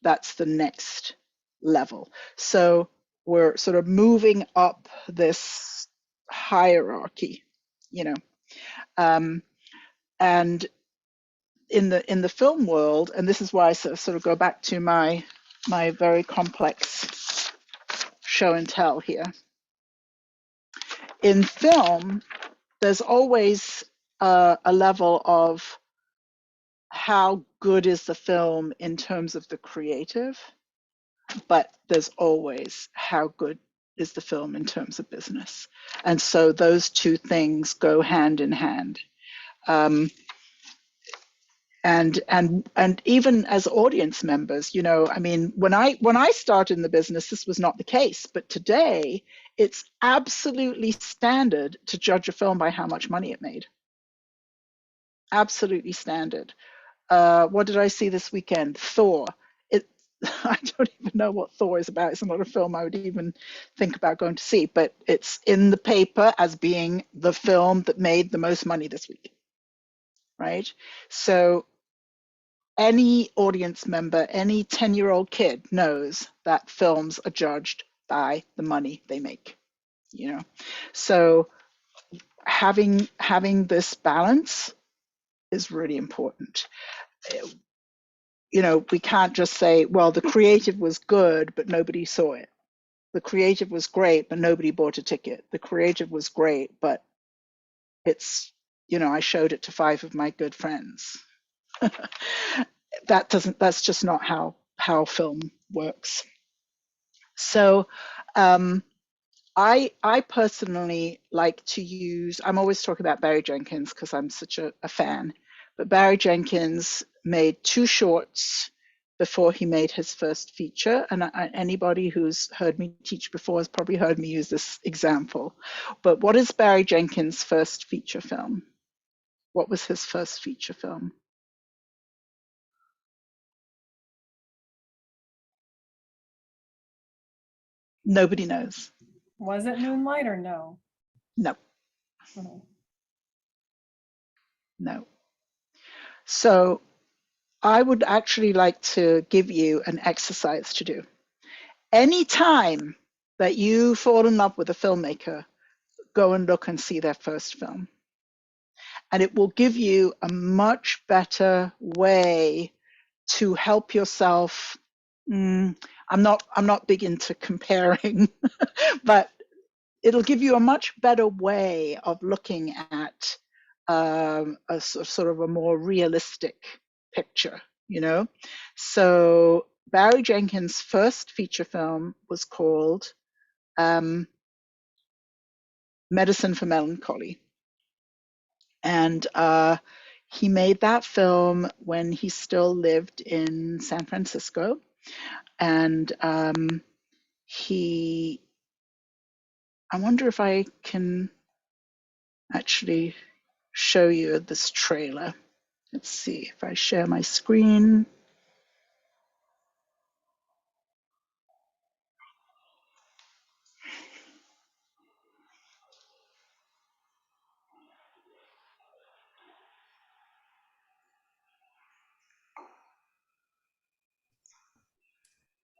that's the next level. So we're sort of moving up this hierarchy, you know. And in the film world, and this is why I sort of go back to my very complex show and tell here. In film, there's always a level of how good is the film in terms of the creative, but there's always how good is the film in terms of business. And so those two things go hand in hand. And even as audience members, you know, I mean, when I started in the business, this was not the case, but today it's absolutely standard to judge a film by how much money it made. Absolutely standard. What did I see this weekend? Thor. I don't even know what Thor is about. It's not a film I would even think about going to see, but it's in the paper as being the film that made the most money this week, right? So any audience member, any 10-year-old kid knows that films are judged by the money they make, you know? So having this balance is really important. You know, we can't just say, well, the creative was good, but nobody saw it. The creative was great, but nobody bought a ticket. The creative was great, but it's, you know, I showed it to 5 of my good friends. That's just not how film works. So I personally like to use, I'm always talking about Barry Jenkins because I'm such a fan, but Barry Jenkins made 2 shorts before he made his first feature. And anybody who's heard me teach before has probably heard me use this example. But what is Barry Jenkins' first feature film? What was his first feature film? Nobody knows. Was it Moonlight or no? No. Mhm. No. So I would actually like to give you an exercise to do. Anytime that you fall in love with a filmmaker, go and look and see their first film. And it will give you a much better way to help yourself. I'm not big into comparing, but it'll give you a much better way of looking at a sort of a more realistic picture, you know? So Barry Jenkins' first feature film was called Medicine for Melancholy. And he made that film when he still lived in San Francisco. And I wonder if I can actually show you this trailer. Let's see if I share my screen.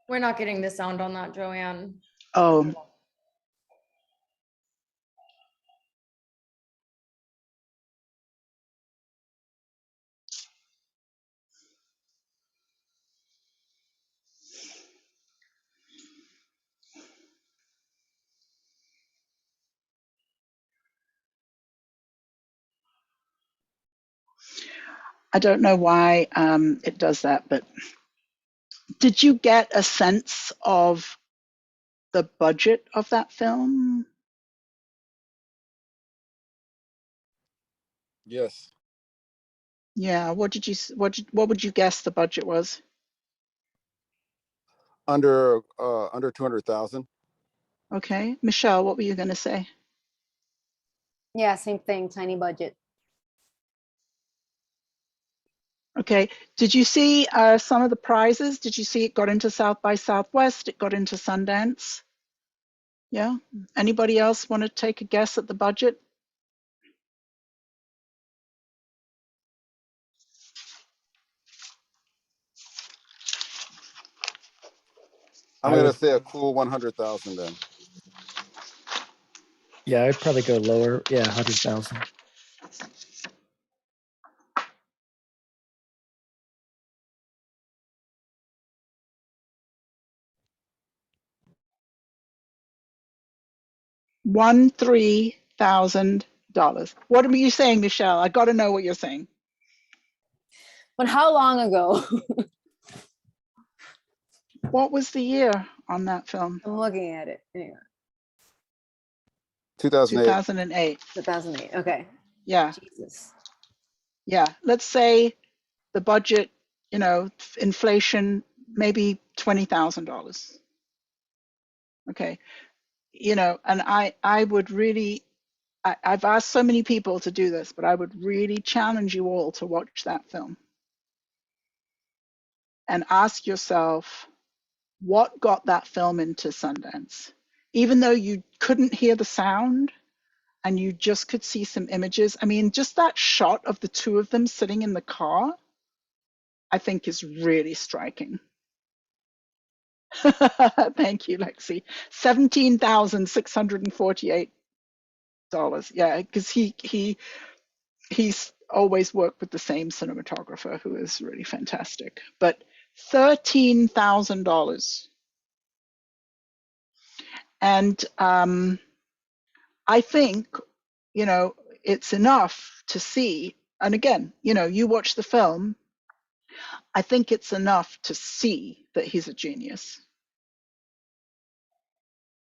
We're not getting the sound on that, Joanne. Oh, I don't know why it does that, but did you get a sense of the budget of that film? Yes. Yeah, what would you guess the budget was? Under 200,000. Okay, Michelle, what were you going to say? Yeah, same thing, tiny budget. Okay, did you see some of the prizes? Did you see it got into South by Southwest? It got into Sundance? Yeah, anybody else want to take a guess at the budget? I'm going to say a cool 100,000 then. Yeah, I'd probably go lower. Yeah, 100,000. $13,000. What are you saying, Michelle? I got to know what you're saying. But how long ago? What was the year on that film? I'm looking at it. Anyway. 2008. 2008. Okay. Yeah. Jesus. Yeah. Let's say the budget, you know, inflation, maybe $20,000. Okay. You know, and I would really, I've asked so many people to do this, but I would really challenge you all to watch that film and ask yourself, what got that film into Sundance? Even though you couldn't hear the sound and you just could see some images. I mean, just that shot of the two of them sitting in the car, I think is really striking. Thank you, Lexi. $17,648. Yeah, because he's always worked with the same cinematographer who is really fantastic. But $13,000. And I think, you know, it's enough to see. And again, you know, you watch the film, I think it's enough to see that he's a genius.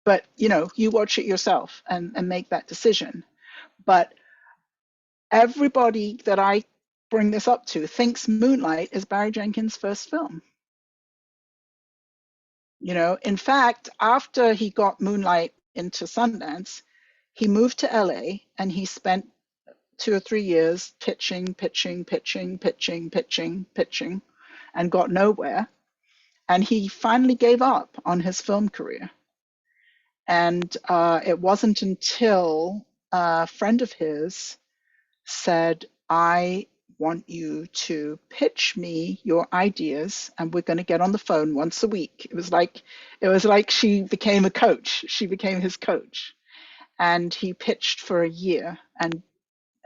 But, you know, you watch it yourself and make that decision. But everybody that I bring this up to thinks Moonlight is Barry Jenkins' first film. You know, in fact, after he got Moonlight into Sundance, he moved to LA and he spent 2 or 3 years pitching, and got nowhere. And he finally gave up on his film career. And it wasn't until a friend of his said, I want you to pitch me your ideas and we're going to get on the phone once a week. It was like she became a coach. She became his coach. And he pitched for a year and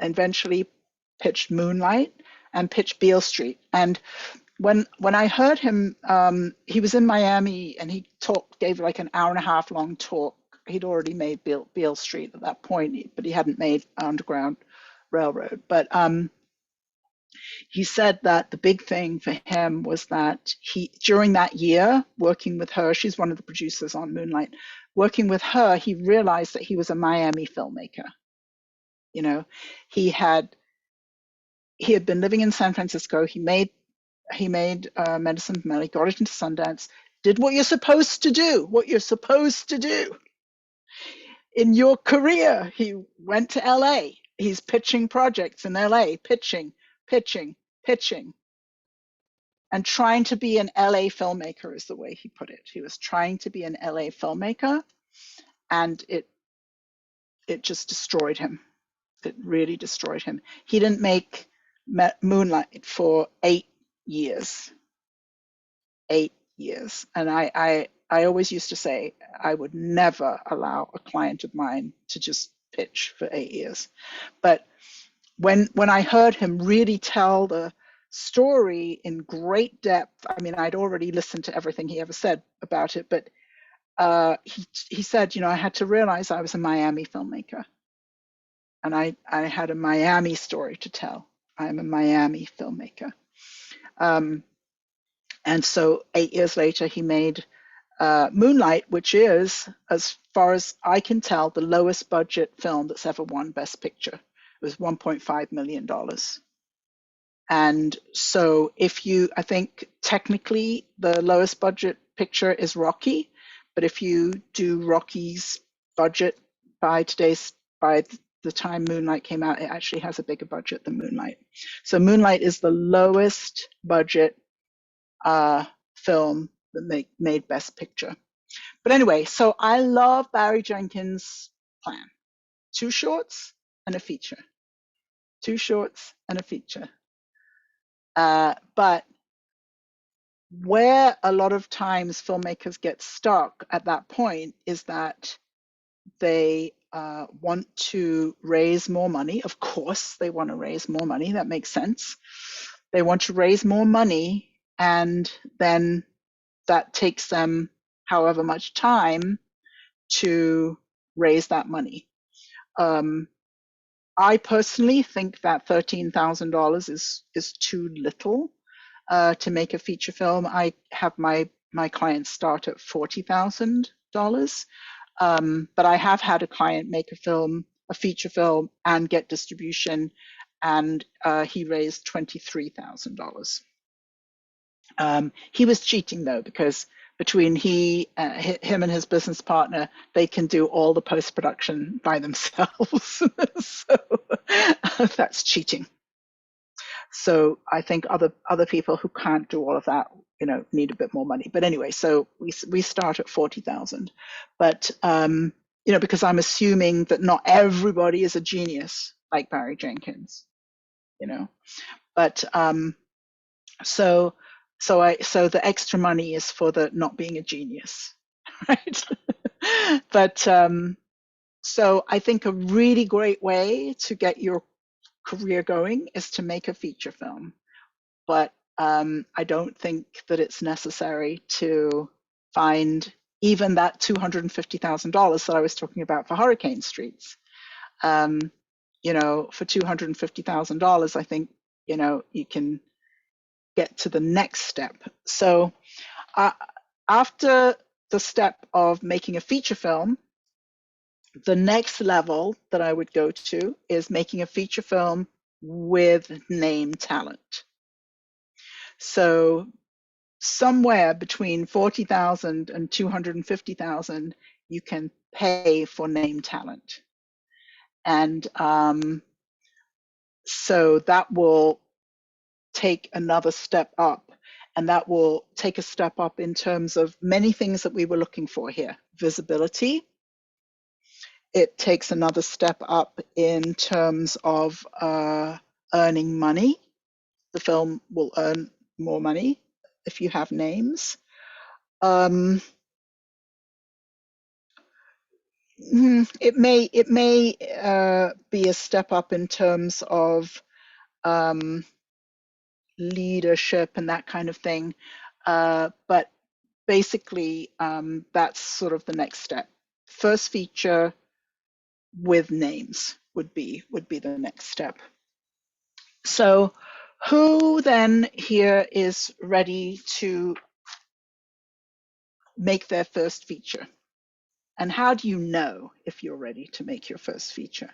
eventually pitched Moonlight and pitched Beale Street. And when I heard him, he was in Miami and he gave like an hour and a half long talk. He'd already made Beale Street at that point, but he hadn't made Underground Railroad. But he said that the big thing for him was that during that year, working with her, she's one of the producers on Moonlight, working with her, he realized that he was a Miami filmmaker. You know, he had been living in San Francisco. He made Medicine Man. He got it into Sundance. Did what you're supposed to do. What you're supposed to do in your career. He went to LA. He's pitching projects in LA, pitching, and trying to be an LA filmmaker is the way he put it. He was trying to be an LA filmmaker, and it just destroyed him. It really destroyed him. He didn't make Moonlight for 8 years. 8 years. And I always used to say I would never allow a client of mine to just pitch for 8 years. But when I heard him really tell the story in great depth, I mean, I'd already listened to everything he ever said about it, but he said, you know, I had to realize I was a Miami filmmaker. And I had a Miami story to tell. I'm a Miami filmmaker. And so 8 years later, he made Moonlight, which is, as far as I can tell, the lowest budget film that's ever won Best Picture. It was $1.5 million. And so I think technically the lowest budget picture is Rocky, but if you do Rocky's budget by the time Moonlight came out, it actually has a bigger budget than Moonlight. So Moonlight is the lowest budget film that made Best Picture. But anyway, so I love Barry Jenkins' plan. 2 shorts and a feature. 2 shorts and a feature. But where a lot of times filmmakers get stuck at that point is that they want to raise more money. Of course, they want to raise more money. That makes sense. They want to raise more money, and then that takes them however much time to raise that money. I personally think that $13,000 is too little to make a feature film. I have my clients start at $40,000, but I have had a client make a feature film, and get distribution, and he raised $23,000. He was cheating though, because between him and his business partner, they can do all the post-production by themselves. So that's cheating. So I think other people who can't do all of that, need a bit more money. But anyway, so we start at 40,000. But because I'm assuming that not everybody is a genius like Barry Jenkins, But so the extra money is for the not being a genius, right? But so I think a really great way to get your career going is to make a feature film. But I don't think that it's necessary to find even that $250,000 that I was talking about for Hurricane Streets. For $250,000, I think, you can get to the next step. So after the step of making a feature film, the next level that I would go to is making a feature film with name talent. So somewhere between 40,000 and 250,000, you can pay for name talent. And so that will take another step up, and that will take a step up in terms of many things that we were looking for here. Visibility. It takes another step up in terms of earning money. The film will earn more money if you have names. It may be a step up in terms of leadership and that kind of thing, but basically that's sort of the next step. First feature with names would be the next step. So who then here is ready to make their first feature? And how do you know if you're ready to make your first feature?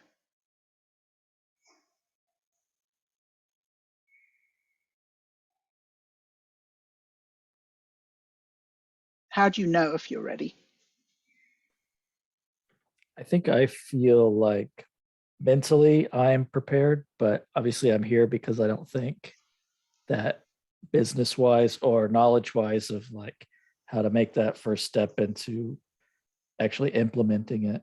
How do you know if you're ready? I think I feel like mentally I'm prepared, but obviously I'm here because I don't think that business wise or knowledge wise of like how to make that first step into actually implementing it.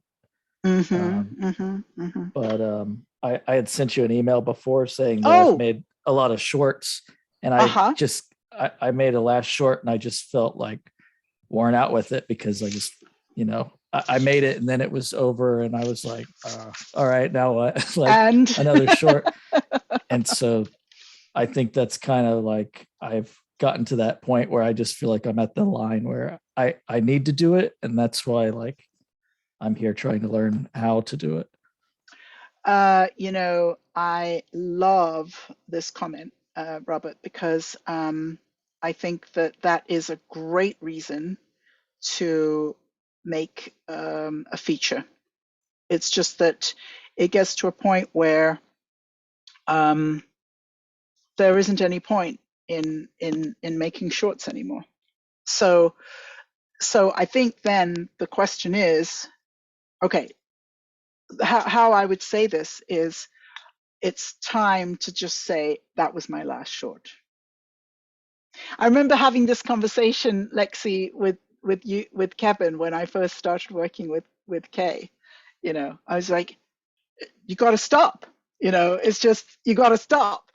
But I had sent you an email before saying that I've made a lot of shorts, and I made a last short and I just felt like worn out with it because I just, I made it and then it was over and I was like, all right, now what? Like another short. And so I think that's kind of like I've gotten to that point where I just feel like I'm at the line where I need to do it. And that's why like I'm here trying to learn how to do it. I love this comment, Robert, because I think that is a great reason to make a feature. It's just that it gets to a point where there isn't any point in making shorts anymore. So I think then the question is, okay, how I would say this is, it's time to just say that was my last short. I remember having this conversation, Lexi, with Kevin when I first started working with Kay. I was like, you got to stop. It's just, you got to stop.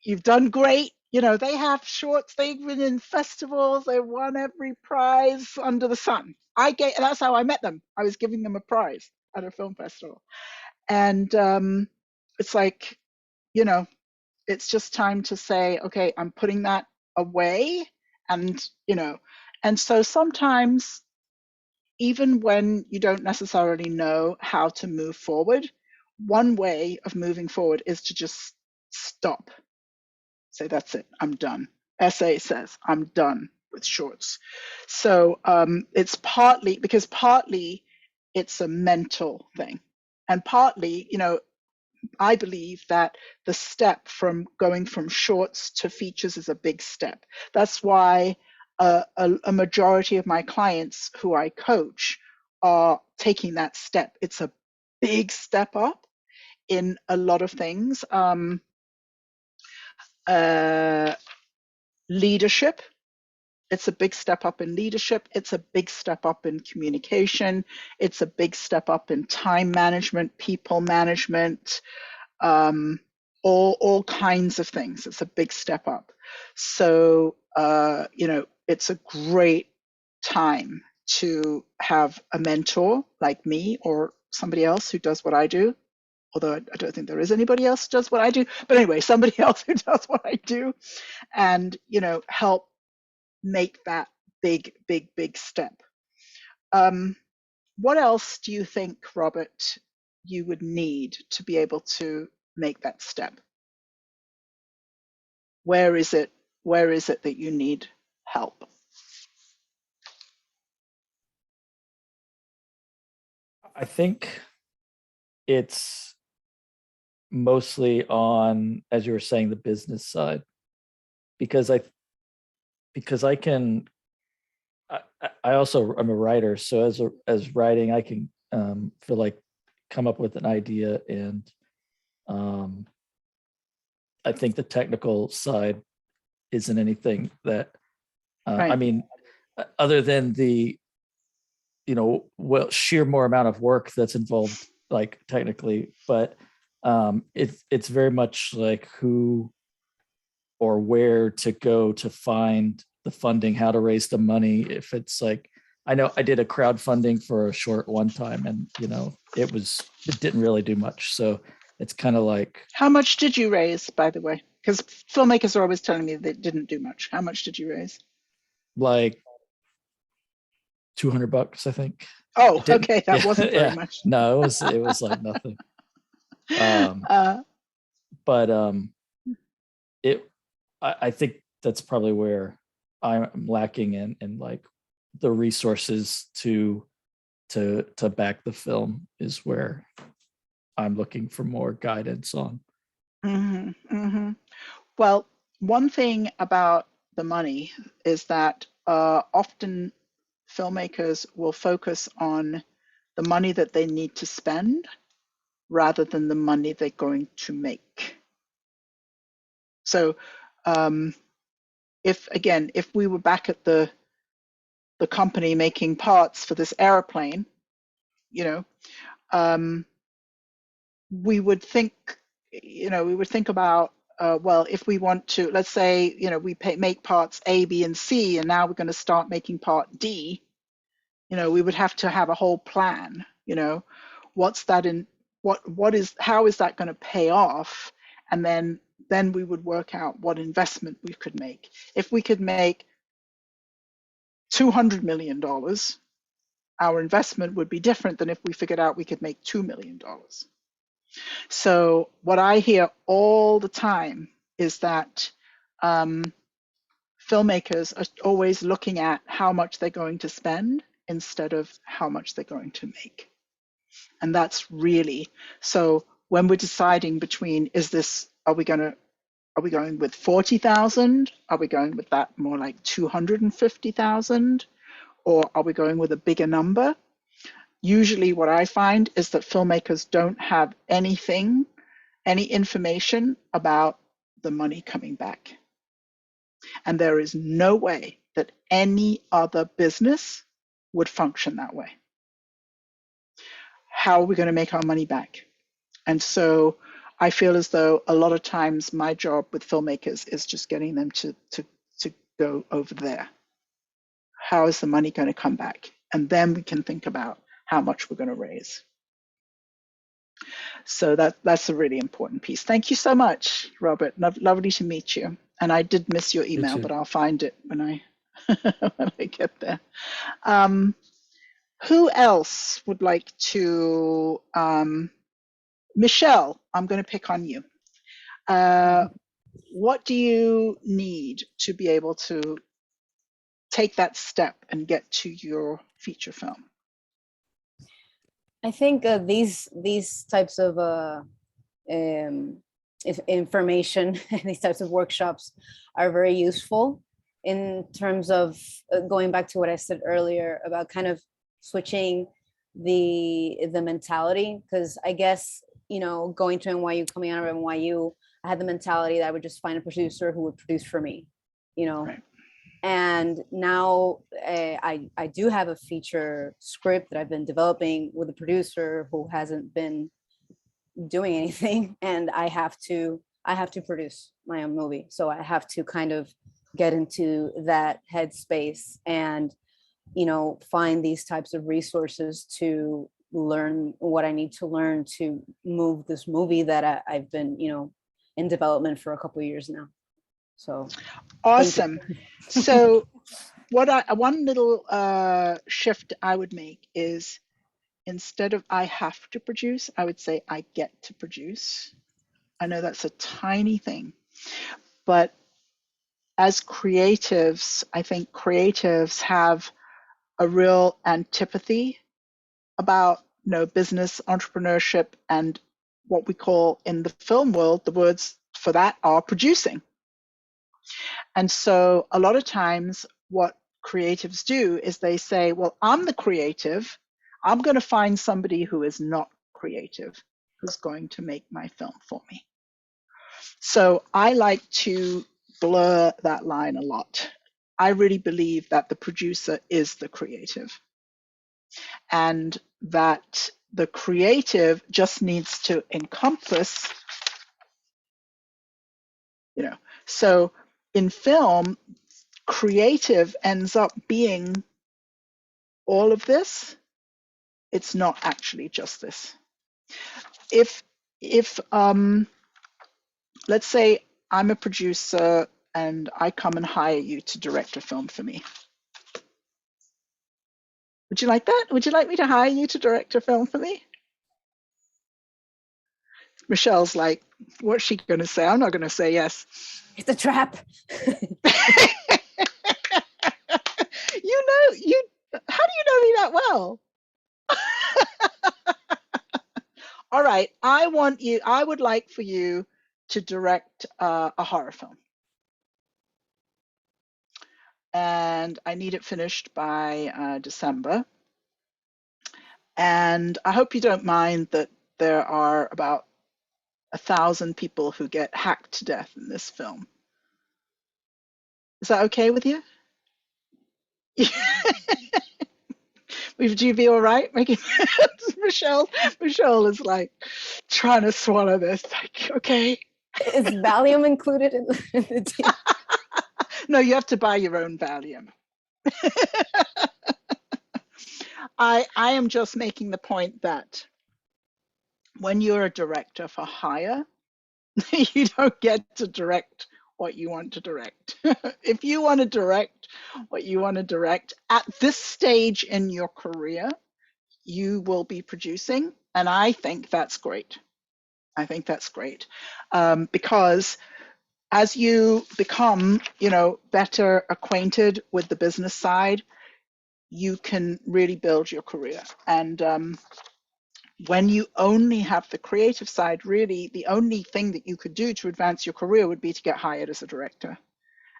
You've done great. You know, they have shorts, they've been in festivals, they won every prize under the sun. That's how I met them. I was giving them a prize at a film festival. And it's like, you know, it's just time to say, okay, I'm putting that away. And, you know, and so sometimes, even when you don't necessarily know how to move forward, one way of moving forward is to just stop. Say, that's it, I'm done. SA says, I'm done with shorts. So it's partly it's a mental thing. And partly, you know, I believe that the step from going from shorts to features is a big step. That's why a majority of my clients who I coach are taking that step. It's a big step up in a lot of things. Leadership. It's a big step up in leadership. It's a big step up in communication. It's a big step up in time management, people management, all kinds of things. It's a big step up. So, you know, it's a great time to have a mentor like me or somebody else who does what I do. Although I don't think there is anybody else who does what I do. But anyway, somebody else who does what I do, and, you know, help make that big step. What else do you think, Robert, you would need to be able to make that step? Where is it that you need help? I think it's mostly on, as you were saying, the business side, because I also, I'm a writer. So as writing, I can feel like come up with an idea, and I think the technical side isn't anything that Right. I mean, other than the, you know, well, sheer more amount of work that's involved, like technically, but it's very much like who or where to go to find the funding, how to raise the money. If it's like, I know I did a crowdfunding for a short one time, and, you know, it didn't really do much. So it's kind of like. How much did you raise, by the way? Because filmmakers are always telling me they didn't do much. How much did you raise? Like $200, I think. Oh, okay, that wasn't very yeah. much. No, it was like nothing. I think that's probably where I'm lacking in like the resources to back the film, is where I'm looking for more guidance on. Mm-hmm, mm-hmm. Well, one thing about the money is that often filmmakers will focus on the money that they need to spend rather than the money they're going to make. So if we were back at the company making parts for this airplane, you know, we would think about, well, if we want to, let's say, you know, we make parts A, B, and C, and now we're going to start making part D, you know, we would have to have a whole plan, you know, how is that going to pay off? And then we would work out what investment we could make. If we could make $200 million, our investment would be different than if we figured out we could make $2 million. So what I hear all the time is that filmmakers are always looking at how much they're going to spend instead of how much they're going to make. And that's really, so when we're deciding between, are we going with 40,000? Are we going with that more like 250,000? Or are we going with a bigger number? Usually what I find is that filmmakers don't have any information about the money coming back. And there is no way that any other business would function that way. How are we going to make our money back? And so I feel as though a lot of times my job with filmmakers is just getting them to go over there. How is the money going to come back? And then we can think about how much we're going to raise. So that's a really important piece. Thank you so much, Robert. Lovely to meet you. And I did miss your email, but I'll find it when I when I get there. Who else would like to? Michelle, I'm going to pick on you. What do you need to be able to take that step and get to your feature film? I think these types of information, these types of workshops are very useful in terms of going back to what I said earlier about kind of switching the mentality, because I guess, you know, going to NYU, coming out of NYU, I had the mentality that I would just find a producer who would produce for me, you know. Right. And now I do have a feature script that I've been developing with a producer who hasn't been doing anything, and I have to produce my own movie. So I have to kind of get into that headspace and, you know, find these types of resources to learn what I need to learn to move this movie that I've been, you know, in development for a couple of years now. So awesome. So one little shift I would make is, instead of I have to produce, I would say I get to produce. I know that's a tiny thing, but as creatives, I think creatives have a real antipathy about, you know, business, entrepreneurship, and what we call in the film world, the words for that are producing. And so a lot of times what creatives do is they say, well, I'm the creative. I'm going to find somebody who is not creative, who's going to make my film for me. So I like to blur that line a lot. I really believe that the producer is the creative, and that the creative just needs to encompass, you know, so in film, creative ends up being all of this. It's not actually just this. If let's say I'm a producer and I come and hire you to direct a film for me. Would you like that? Would you like me to hire you to direct a film for me? Michelle's like, what's she going to say? I'm not going to say yes. It's a trap. How do you know me that well? All right, I would like for you to direct a horror film. And I need it finished by December. And I hope you don't mind that there are about 1,000 people who get hacked to death in this film. Is that okay with you? Would you be all right making Michelle is like trying to swallow this. Like, okay. Is Valium included in the deal? No, you have to buy your own Valium. I am just making the point that when you're a director for hire, you don't get to direct what you want to direct. If you want to direct what you want to direct at this stage in your career, you will be producing. And I think that's great. I think that's great. Because as you become, you know, better acquainted with the business side, you can really build your career. And when you only have the creative side, really the only thing that you could do to advance your career would be to get hired as a director.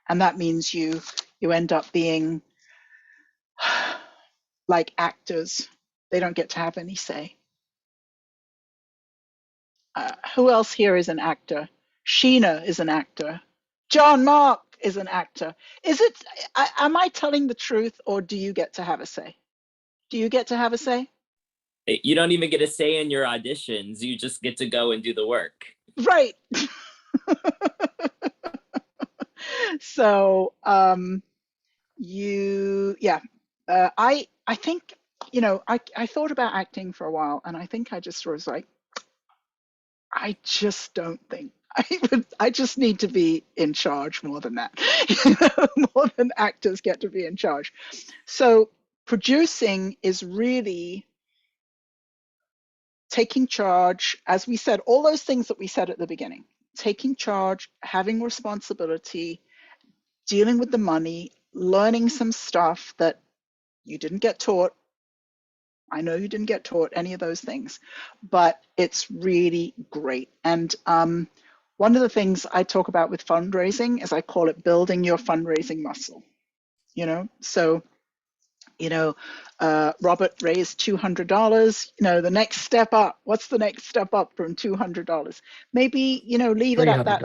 And that means you end up being like actors. They don't get to have any say. Who else here is an actor? Sheena is an actor. John Mark is an actor. Am I telling the truth, or do you get to have a say? Do you get to have a say? You don't even get a say in your auditions. You just get to go and do the work. Right. So I think, you know, I thought about acting for a while, and I think I just was like, I just don't think I just need to be in charge more than that. You know, more than actors get to be in charge. So producing is really taking charge, as we said, all those things that we said at the beginning, taking charge, having responsibility, dealing with the money, learning some stuff that you didn't get taught. I know you didn't get taught any of those things, but it's really great. And one of the things I talk about with fundraising is I call it building your fundraising muscle. You know, so, you know, Robert raised $200. You know, the next step up. What's the next step up from $200? Maybe, you know, leave it at that.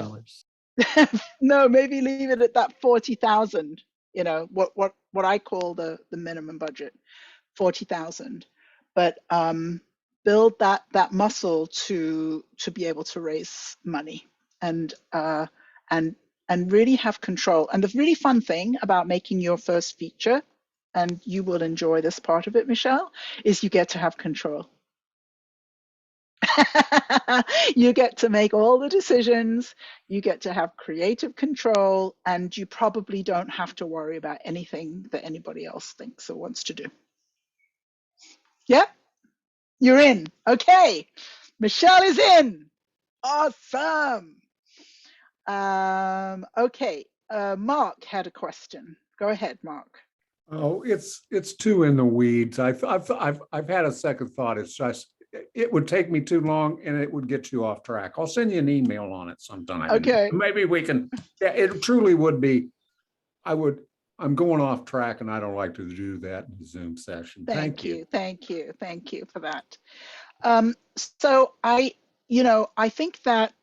No, maybe leave it at that 40,000. You know, what I call the minimum budget, 40,000. But build that muscle to be able to raise money and really have control. And the really fun thing about making your first feature, and you will enjoy this part of it, Michelle, is you get to have control. You get to make all the decisions, you get to have creative control, and you probably don't have to worry about anything that anybody else thinks or wants to do. Yeah, you're in. Okay, Michelle is in. Awesome. Okay, Mark had a question. Go ahead, Mark. Oh, it's too in the weeds. I've had a second thought. It's just it would take me too long and it would get you off track. I'll send you an email on it sometime. Okay. Maybe we can. Yeah, it truly would be. I'm going off track, and I don't like to do that in the Zoom session. Thank you. Thank you for that. So I think that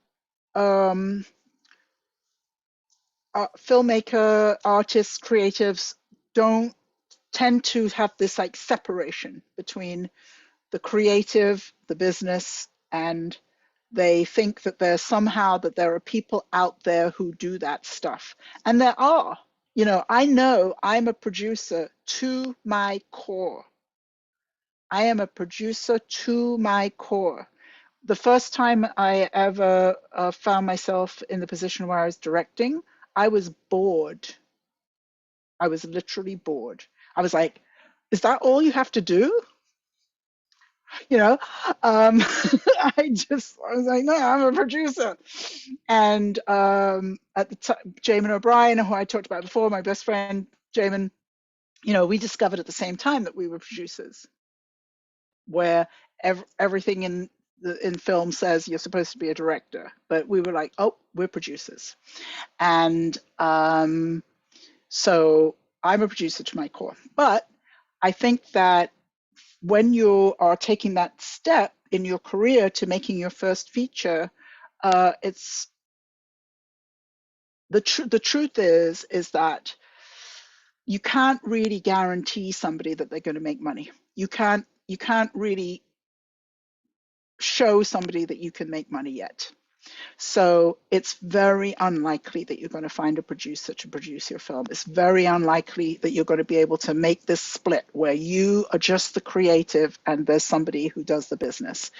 filmmaker, artists, creatives don't tend to have this like separation between the creative, the business, and they think that there are people out there who do that stuff. And there are. You know I'm a producer to my core. I am a producer to my core. The first time I ever found myself in the position where I was directing, I was bored. I was literally bored. I was like, is that all you have to do? You know, I was like, no, I'm a producer. And at the time, Jamin O'Brien, who I talked about before, my best friend, Jamin, you know, we discovered at the same time that we were producers, where everything in film says you're supposed to be a director, but we were like, oh, we're producers. And so I'm a producer to my core. But I think that when you are taking that step in your career to making your first feature, it's the truth is that you can't really guarantee somebody that they're going to make money. You can't really show somebody that you can make money yet. So it's very unlikely that you're going to find a producer to produce your film. It's very unlikely that you're going to be able to make this split where you are just the creative and there's somebody who does the business.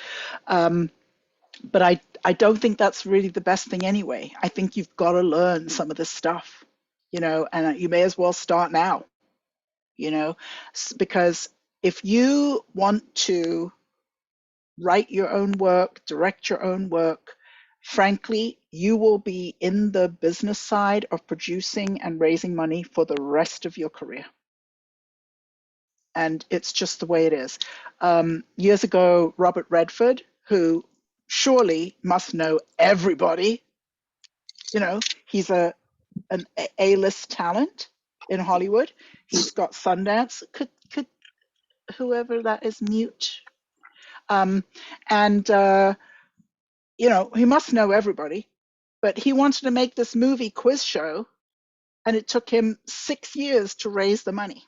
But I don't think that's really the best thing anyway. I think you've got to learn some of this stuff, you know, and you may as well start now, you know, because if you want to write your own work, direct your own work, frankly, you will be in the business side of producing and raising money for the rest of your career. And it's just the way it is. Years ago, Robert Redford, who surely must know everybody, you know, he's an A-list talent in Hollywood. He's got Sundance. Could whoever that is mute? You know, he must know everybody, but he wanted to make this movie quiz show, and it took him 6 years to raise the money.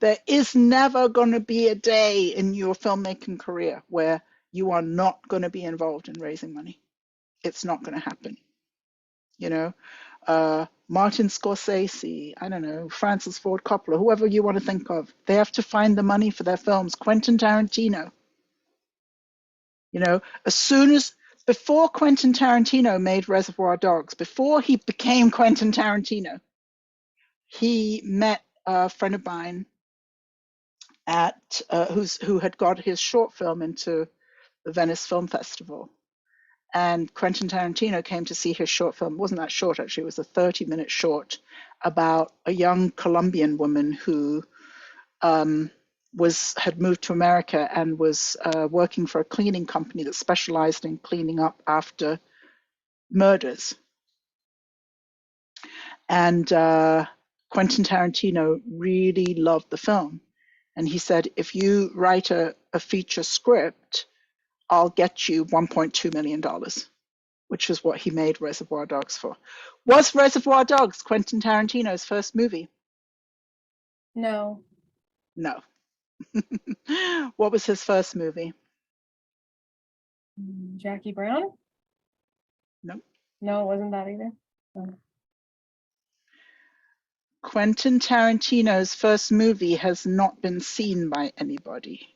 There is never going to be a day in your filmmaking career where you are not going to be involved in raising money. It's not going to happen. You know, Martin Scorsese, I don't know, Francis Ford Coppola, whoever you want to think of, they have to find the money for their films. Quentin Tarantino, you know, before Quentin Tarantino made Reservoir Dogs, before he became Quentin Tarantino, he met a friend of mine who had got his short film into the Venice Film Festival. And Quentin Tarantino came to see his short film. It wasn't that short, actually. It was a 30-minute short about a young Colombian woman who had moved to America and was working for a cleaning company that specialized in cleaning up after murders. And Quentin Tarantino really loved the film. And he said, if you write a feature script, I'll get you $1.2 million, which is what he made Reservoir Dogs for. Was Reservoir Dogs Quentin Tarantino's first movie? No. No. What was his first movie? Jackie Brown? No. No, it wasn't that either. No. Quentin Tarantino's first movie has not been seen by anybody.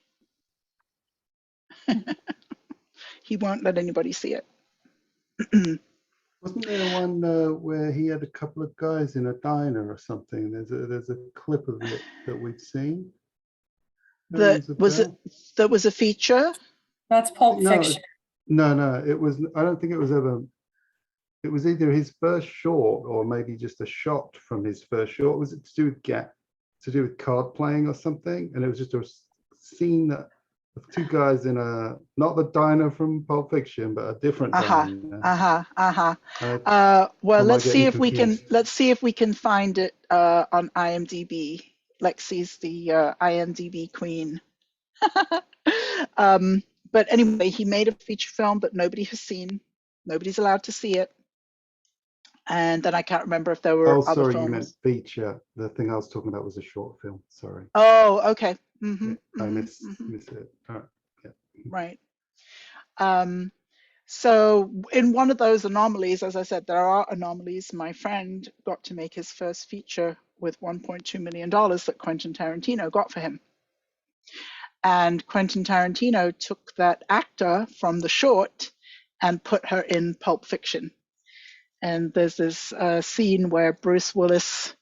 He won't let anybody see it. Wasn't there one where he had a couple of guys in a diner or something? There's a clip of it that we've seen. That was a feature? That's Pulp Fiction. No, it was. I don't think it was ever. It was either his first short or maybe just a shot from his first short. Was it to do with card playing or something? And it was just a scene of two guys in not the diner from Pulp Fiction, but a different diner. Well, let's see if we can find it on IMDb. Lexi's the IMDb queen. But anyway, he made a feature film that nobody has seen. Nobody's allowed to see it. And then I can't remember if there were other films. You meant feature. The thing I was talking about was a short film. Sorry. Oh, okay. I miss it. All right. Yeah. Right. So in one of those anomalies, as I said, there are anomalies. My friend got to make his first feature with $1.2 million that Quentin Tarantino got for him. And Quentin Tarantino took that actor from the short and put her in Pulp Fiction. And there's this scene where Bruce Willis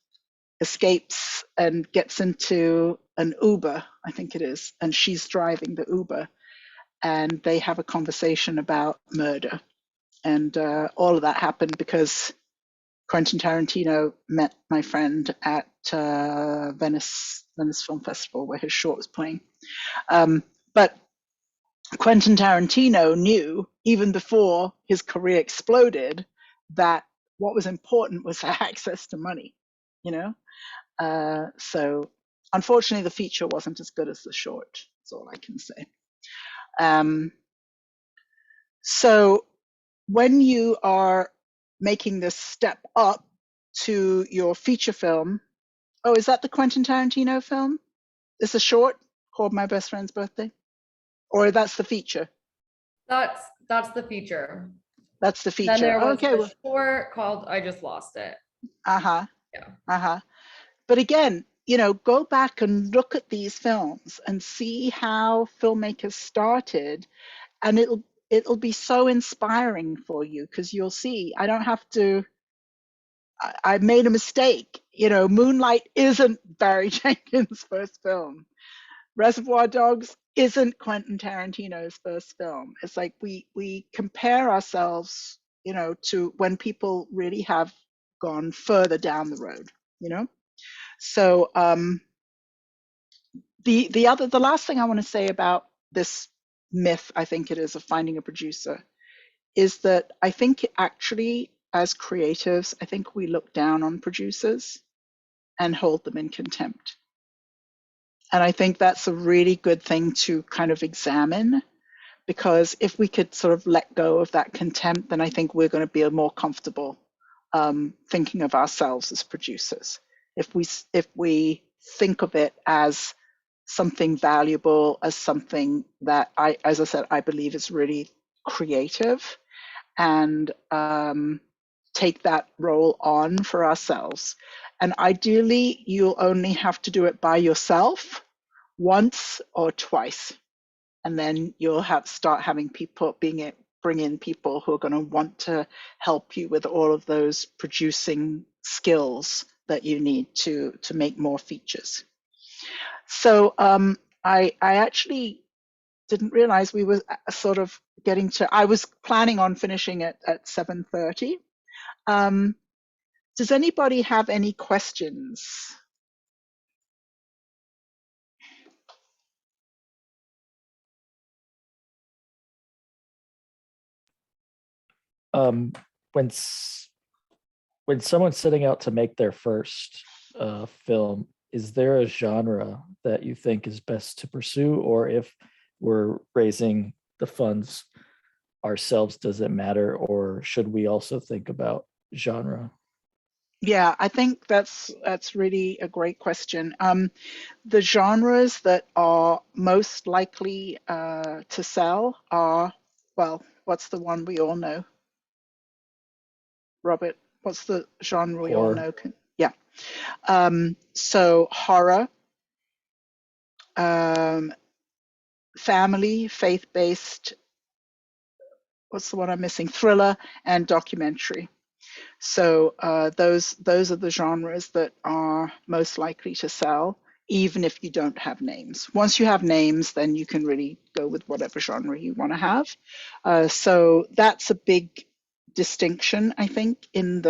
escapes and gets into an Uber, I think it is, and she's driving the Uber. And they have a conversation about murder. And all of that happened because Quentin Tarantino met my friend at Venice Film Festival where his short was playing. But Quentin Tarantino knew, even before his career exploded, that what was important was access to money, you know? So unfortunately, the feature wasn't as good as the short, that's all I can say. So when you are making this step up to your feature film, oh, is that the Quentin Tarantino film? It's a short called My Best Friend's Birthday? Or that's the feature? That's the feature. That's the feature. Then there was okay, a short called I Just Lost It. Yeah. But again, you know, go back and look at these films and see how filmmakers started, and it'll be so inspiring for you, because you'll see I don't have to. I made a mistake. You know, Moonlight isn't Barry Jenkins' first film. Reservoir Dogs isn't Quentin Tarantino's first film. It's like we compare ourselves, you know, to when people really have gone further down the road, you know. So the last thing I want to say about this myth, I think it is, of finding a producer, is that I think actually as creatives, I think we look down on producers and hold them in contempt. And I think that's a really good thing to kind of examine, because if we could sort of let go of that contempt, then I think we're going to be more comfortable thinking of ourselves as producers. If we think of it as something valuable, as something that as I said, I believe is really creative, and take that role on for ourselves. And ideally, you'll only have to do it by yourself once or twice. And then you'll start having people bring in people who are going to want to help you with all of those producing skills that you need to make more features. So I actually didn't realize we were sort of getting to, I was planning on finishing it at 7:30. Does anybody have any questions? When someone's setting out to make their first film, is there a genre that you think is best to pursue? Or if we're raising the funds ourselves, does it matter? Or should we also think about genre? Yeah, I think that's really a great question. The genres that are most likely to sell are, well, what's the one we all know? Robert, what's the genre we all know? Yeah. So horror, family, faith-based, what's the one I'm missing? Thriller, and documentary. So those are the genres that are most likely to sell, even if you don't have names. Once you have names, then you can really go with whatever genre you want to have. So that's a big distinction, I think, in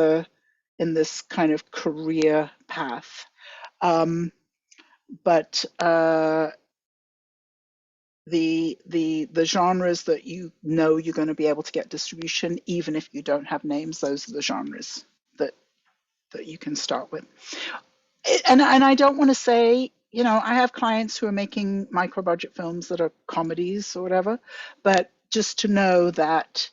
this kind of career path. But the genres that you know you're going to be able to get distribution, even if you don't have names, those are the genres that you can start with. And I don't want to say, you know, I have clients who are making micro budget films that are comedies or whatever, but just to know that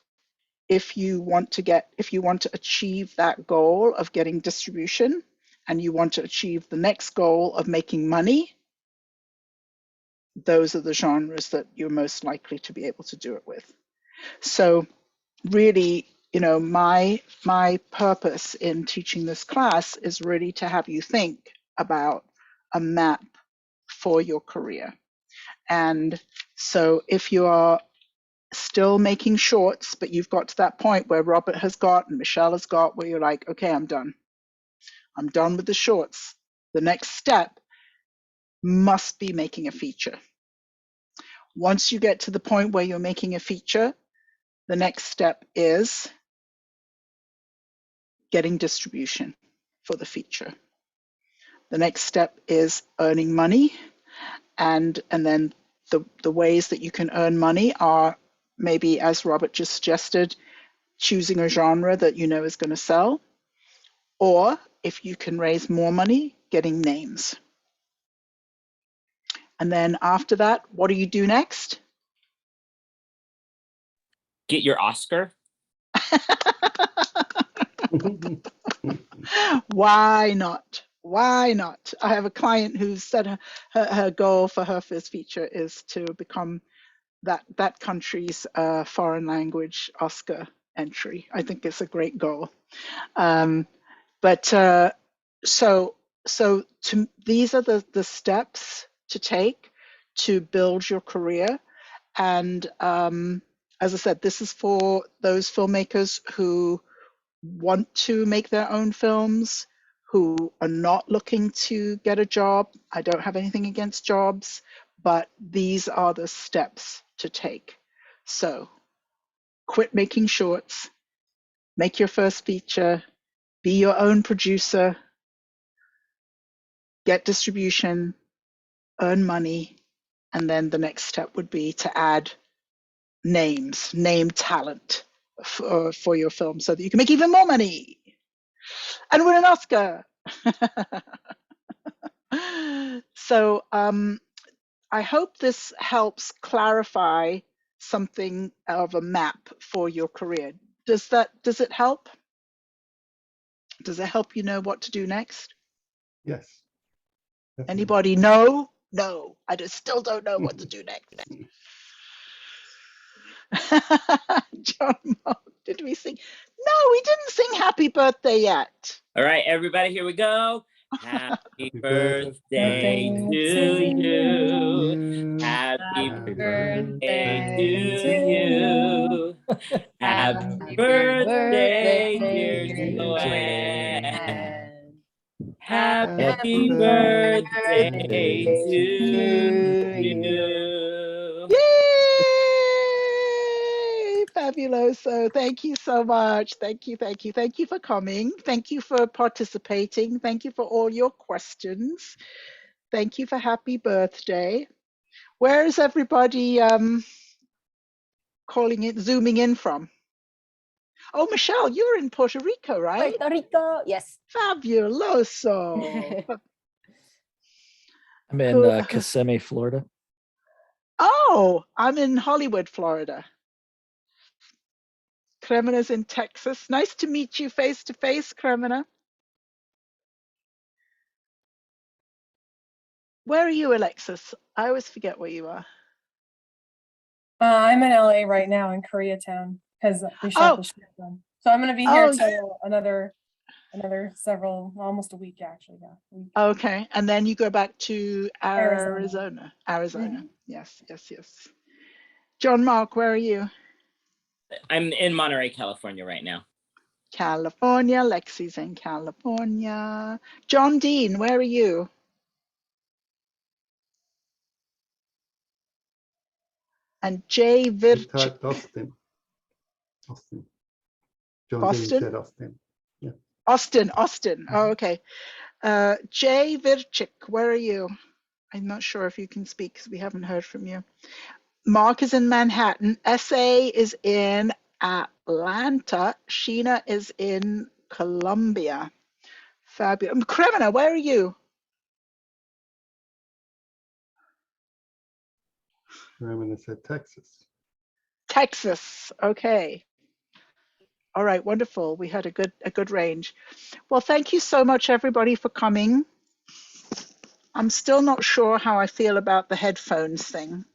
if you want to achieve that goal of getting distribution, and you want to achieve the next goal of making money, those are the genres that you're most likely to be able to do it with. So really, you know, my purpose in teaching this class is really to have you think about a map for your career. And so if you are still making shorts, but you've got to that point where Robert has got and Michelle has got, where you're like, okay, I'm done with the shorts. The next step must be making a feature. Once you get to the point where you're making a feature, the next step is getting distribution for the feature. The next step is earning money, and then the ways that you can earn money are maybe, as Robert just suggested, choosing a genre that you know is going to sell, or if you can raise more money, getting names. And then after that, what do you do next? Get your Oscar. Why not? Why not? I have a client who said her goal for her first feature is to become that country's foreign language Oscar entry. I think it's a great goal. These are the steps to take to build your career. And as I said, this is for those filmmakers who want to make their own films, who are not looking to get a job. I don't have anything against jobs, but these are the steps to take. So quit making shorts, make your first feature, be your own producer, get distribution, earn money, and then the next step would be to add names, name talent for your film so that you can make even more money and win an Oscar. So I hope this helps clarify something of a map for your career. Does it help? Does it help you know what to do next? Yes. Anybody? No, I just still don't know what to do next. John Mark, did we sing? No, we didn't sing happy birthday yet. All right, everybody, here we go. Happy birthday to you. Happy birthday to you. Happy birthday, dear Joanne. Happy birthday to you. Yay! Fabuloso. Thank you so much. Thank you for coming. Thank you for participating. Thank you for all your questions. Thank you for happy birthday. Where is everybody zooming in from? Oh, Michelle, you're in Puerto Rico, right? Puerto Rico, yes. Fabuloso. I'm in Kissimmee, Florida. Oh, I'm in Hollywood, Florida. Kremena's in Texas. Nice to meet you face to face, Kremena. Where are you, Alexis? I always forget where you are. I'm in LA right now in Koreatown because we shot the short film. So I'm going to be here till another several, almost a week actually. Yeah. Okay, and then you go back to Arizona. Mm-hmm. Yes. John Mark, where are you? I'm in Monterey, California right now. California. Lexi's in California. John Dean, where are you? And Jay Virchik. Austin. John Boston? Dean said Austin. Yeah. Austin. Oh, okay. Jay Virchik, where are you? I'm not sure if you can speak because we haven't heard from you. Mark is in Manhattan. SA is in Atlanta. Sheena is in Columbia. Fabulous. Kremena, where are you? Kremena said Texas. Texas. Okay. All right. Wonderful. We had a good range. Well, thank you so much, everybody, for coming. I'm still not sure how I feel about the headphones thing,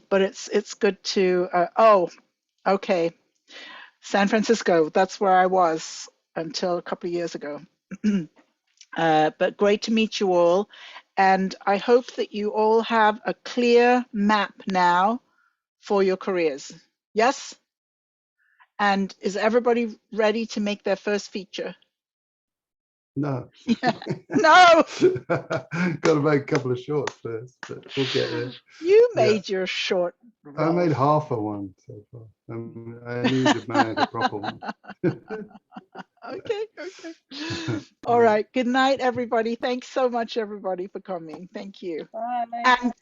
but it's good to. Okay. San Francisco. That's where I was until a couple of years ago. But great to meet you all. And I hope that you all have a clear map now for your careers. Yes? And is everybody ready to make their first feature? No. Yeah. No! Got to make a couple of shorts first, but we'll get there. You made your short roll. I made half a one so far. I need to make a proper one. Okay. All right. Good night, everybody. Thanks so much, everybody, for coming. Thank you. Bye. And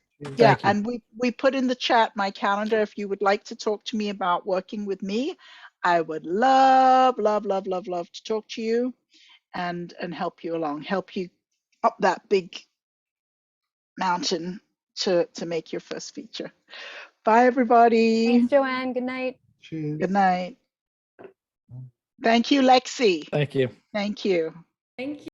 and we put in the chat my calendar. If you would like to talk to me about working with me, I would love to talk to you and help you along, help you up that big mountain to make your first feature. Bye, everybody. Thanks, Joanne. Good night. Cheers. Good night. Thank you, Lexi. Thank you. Thank you. Thank you.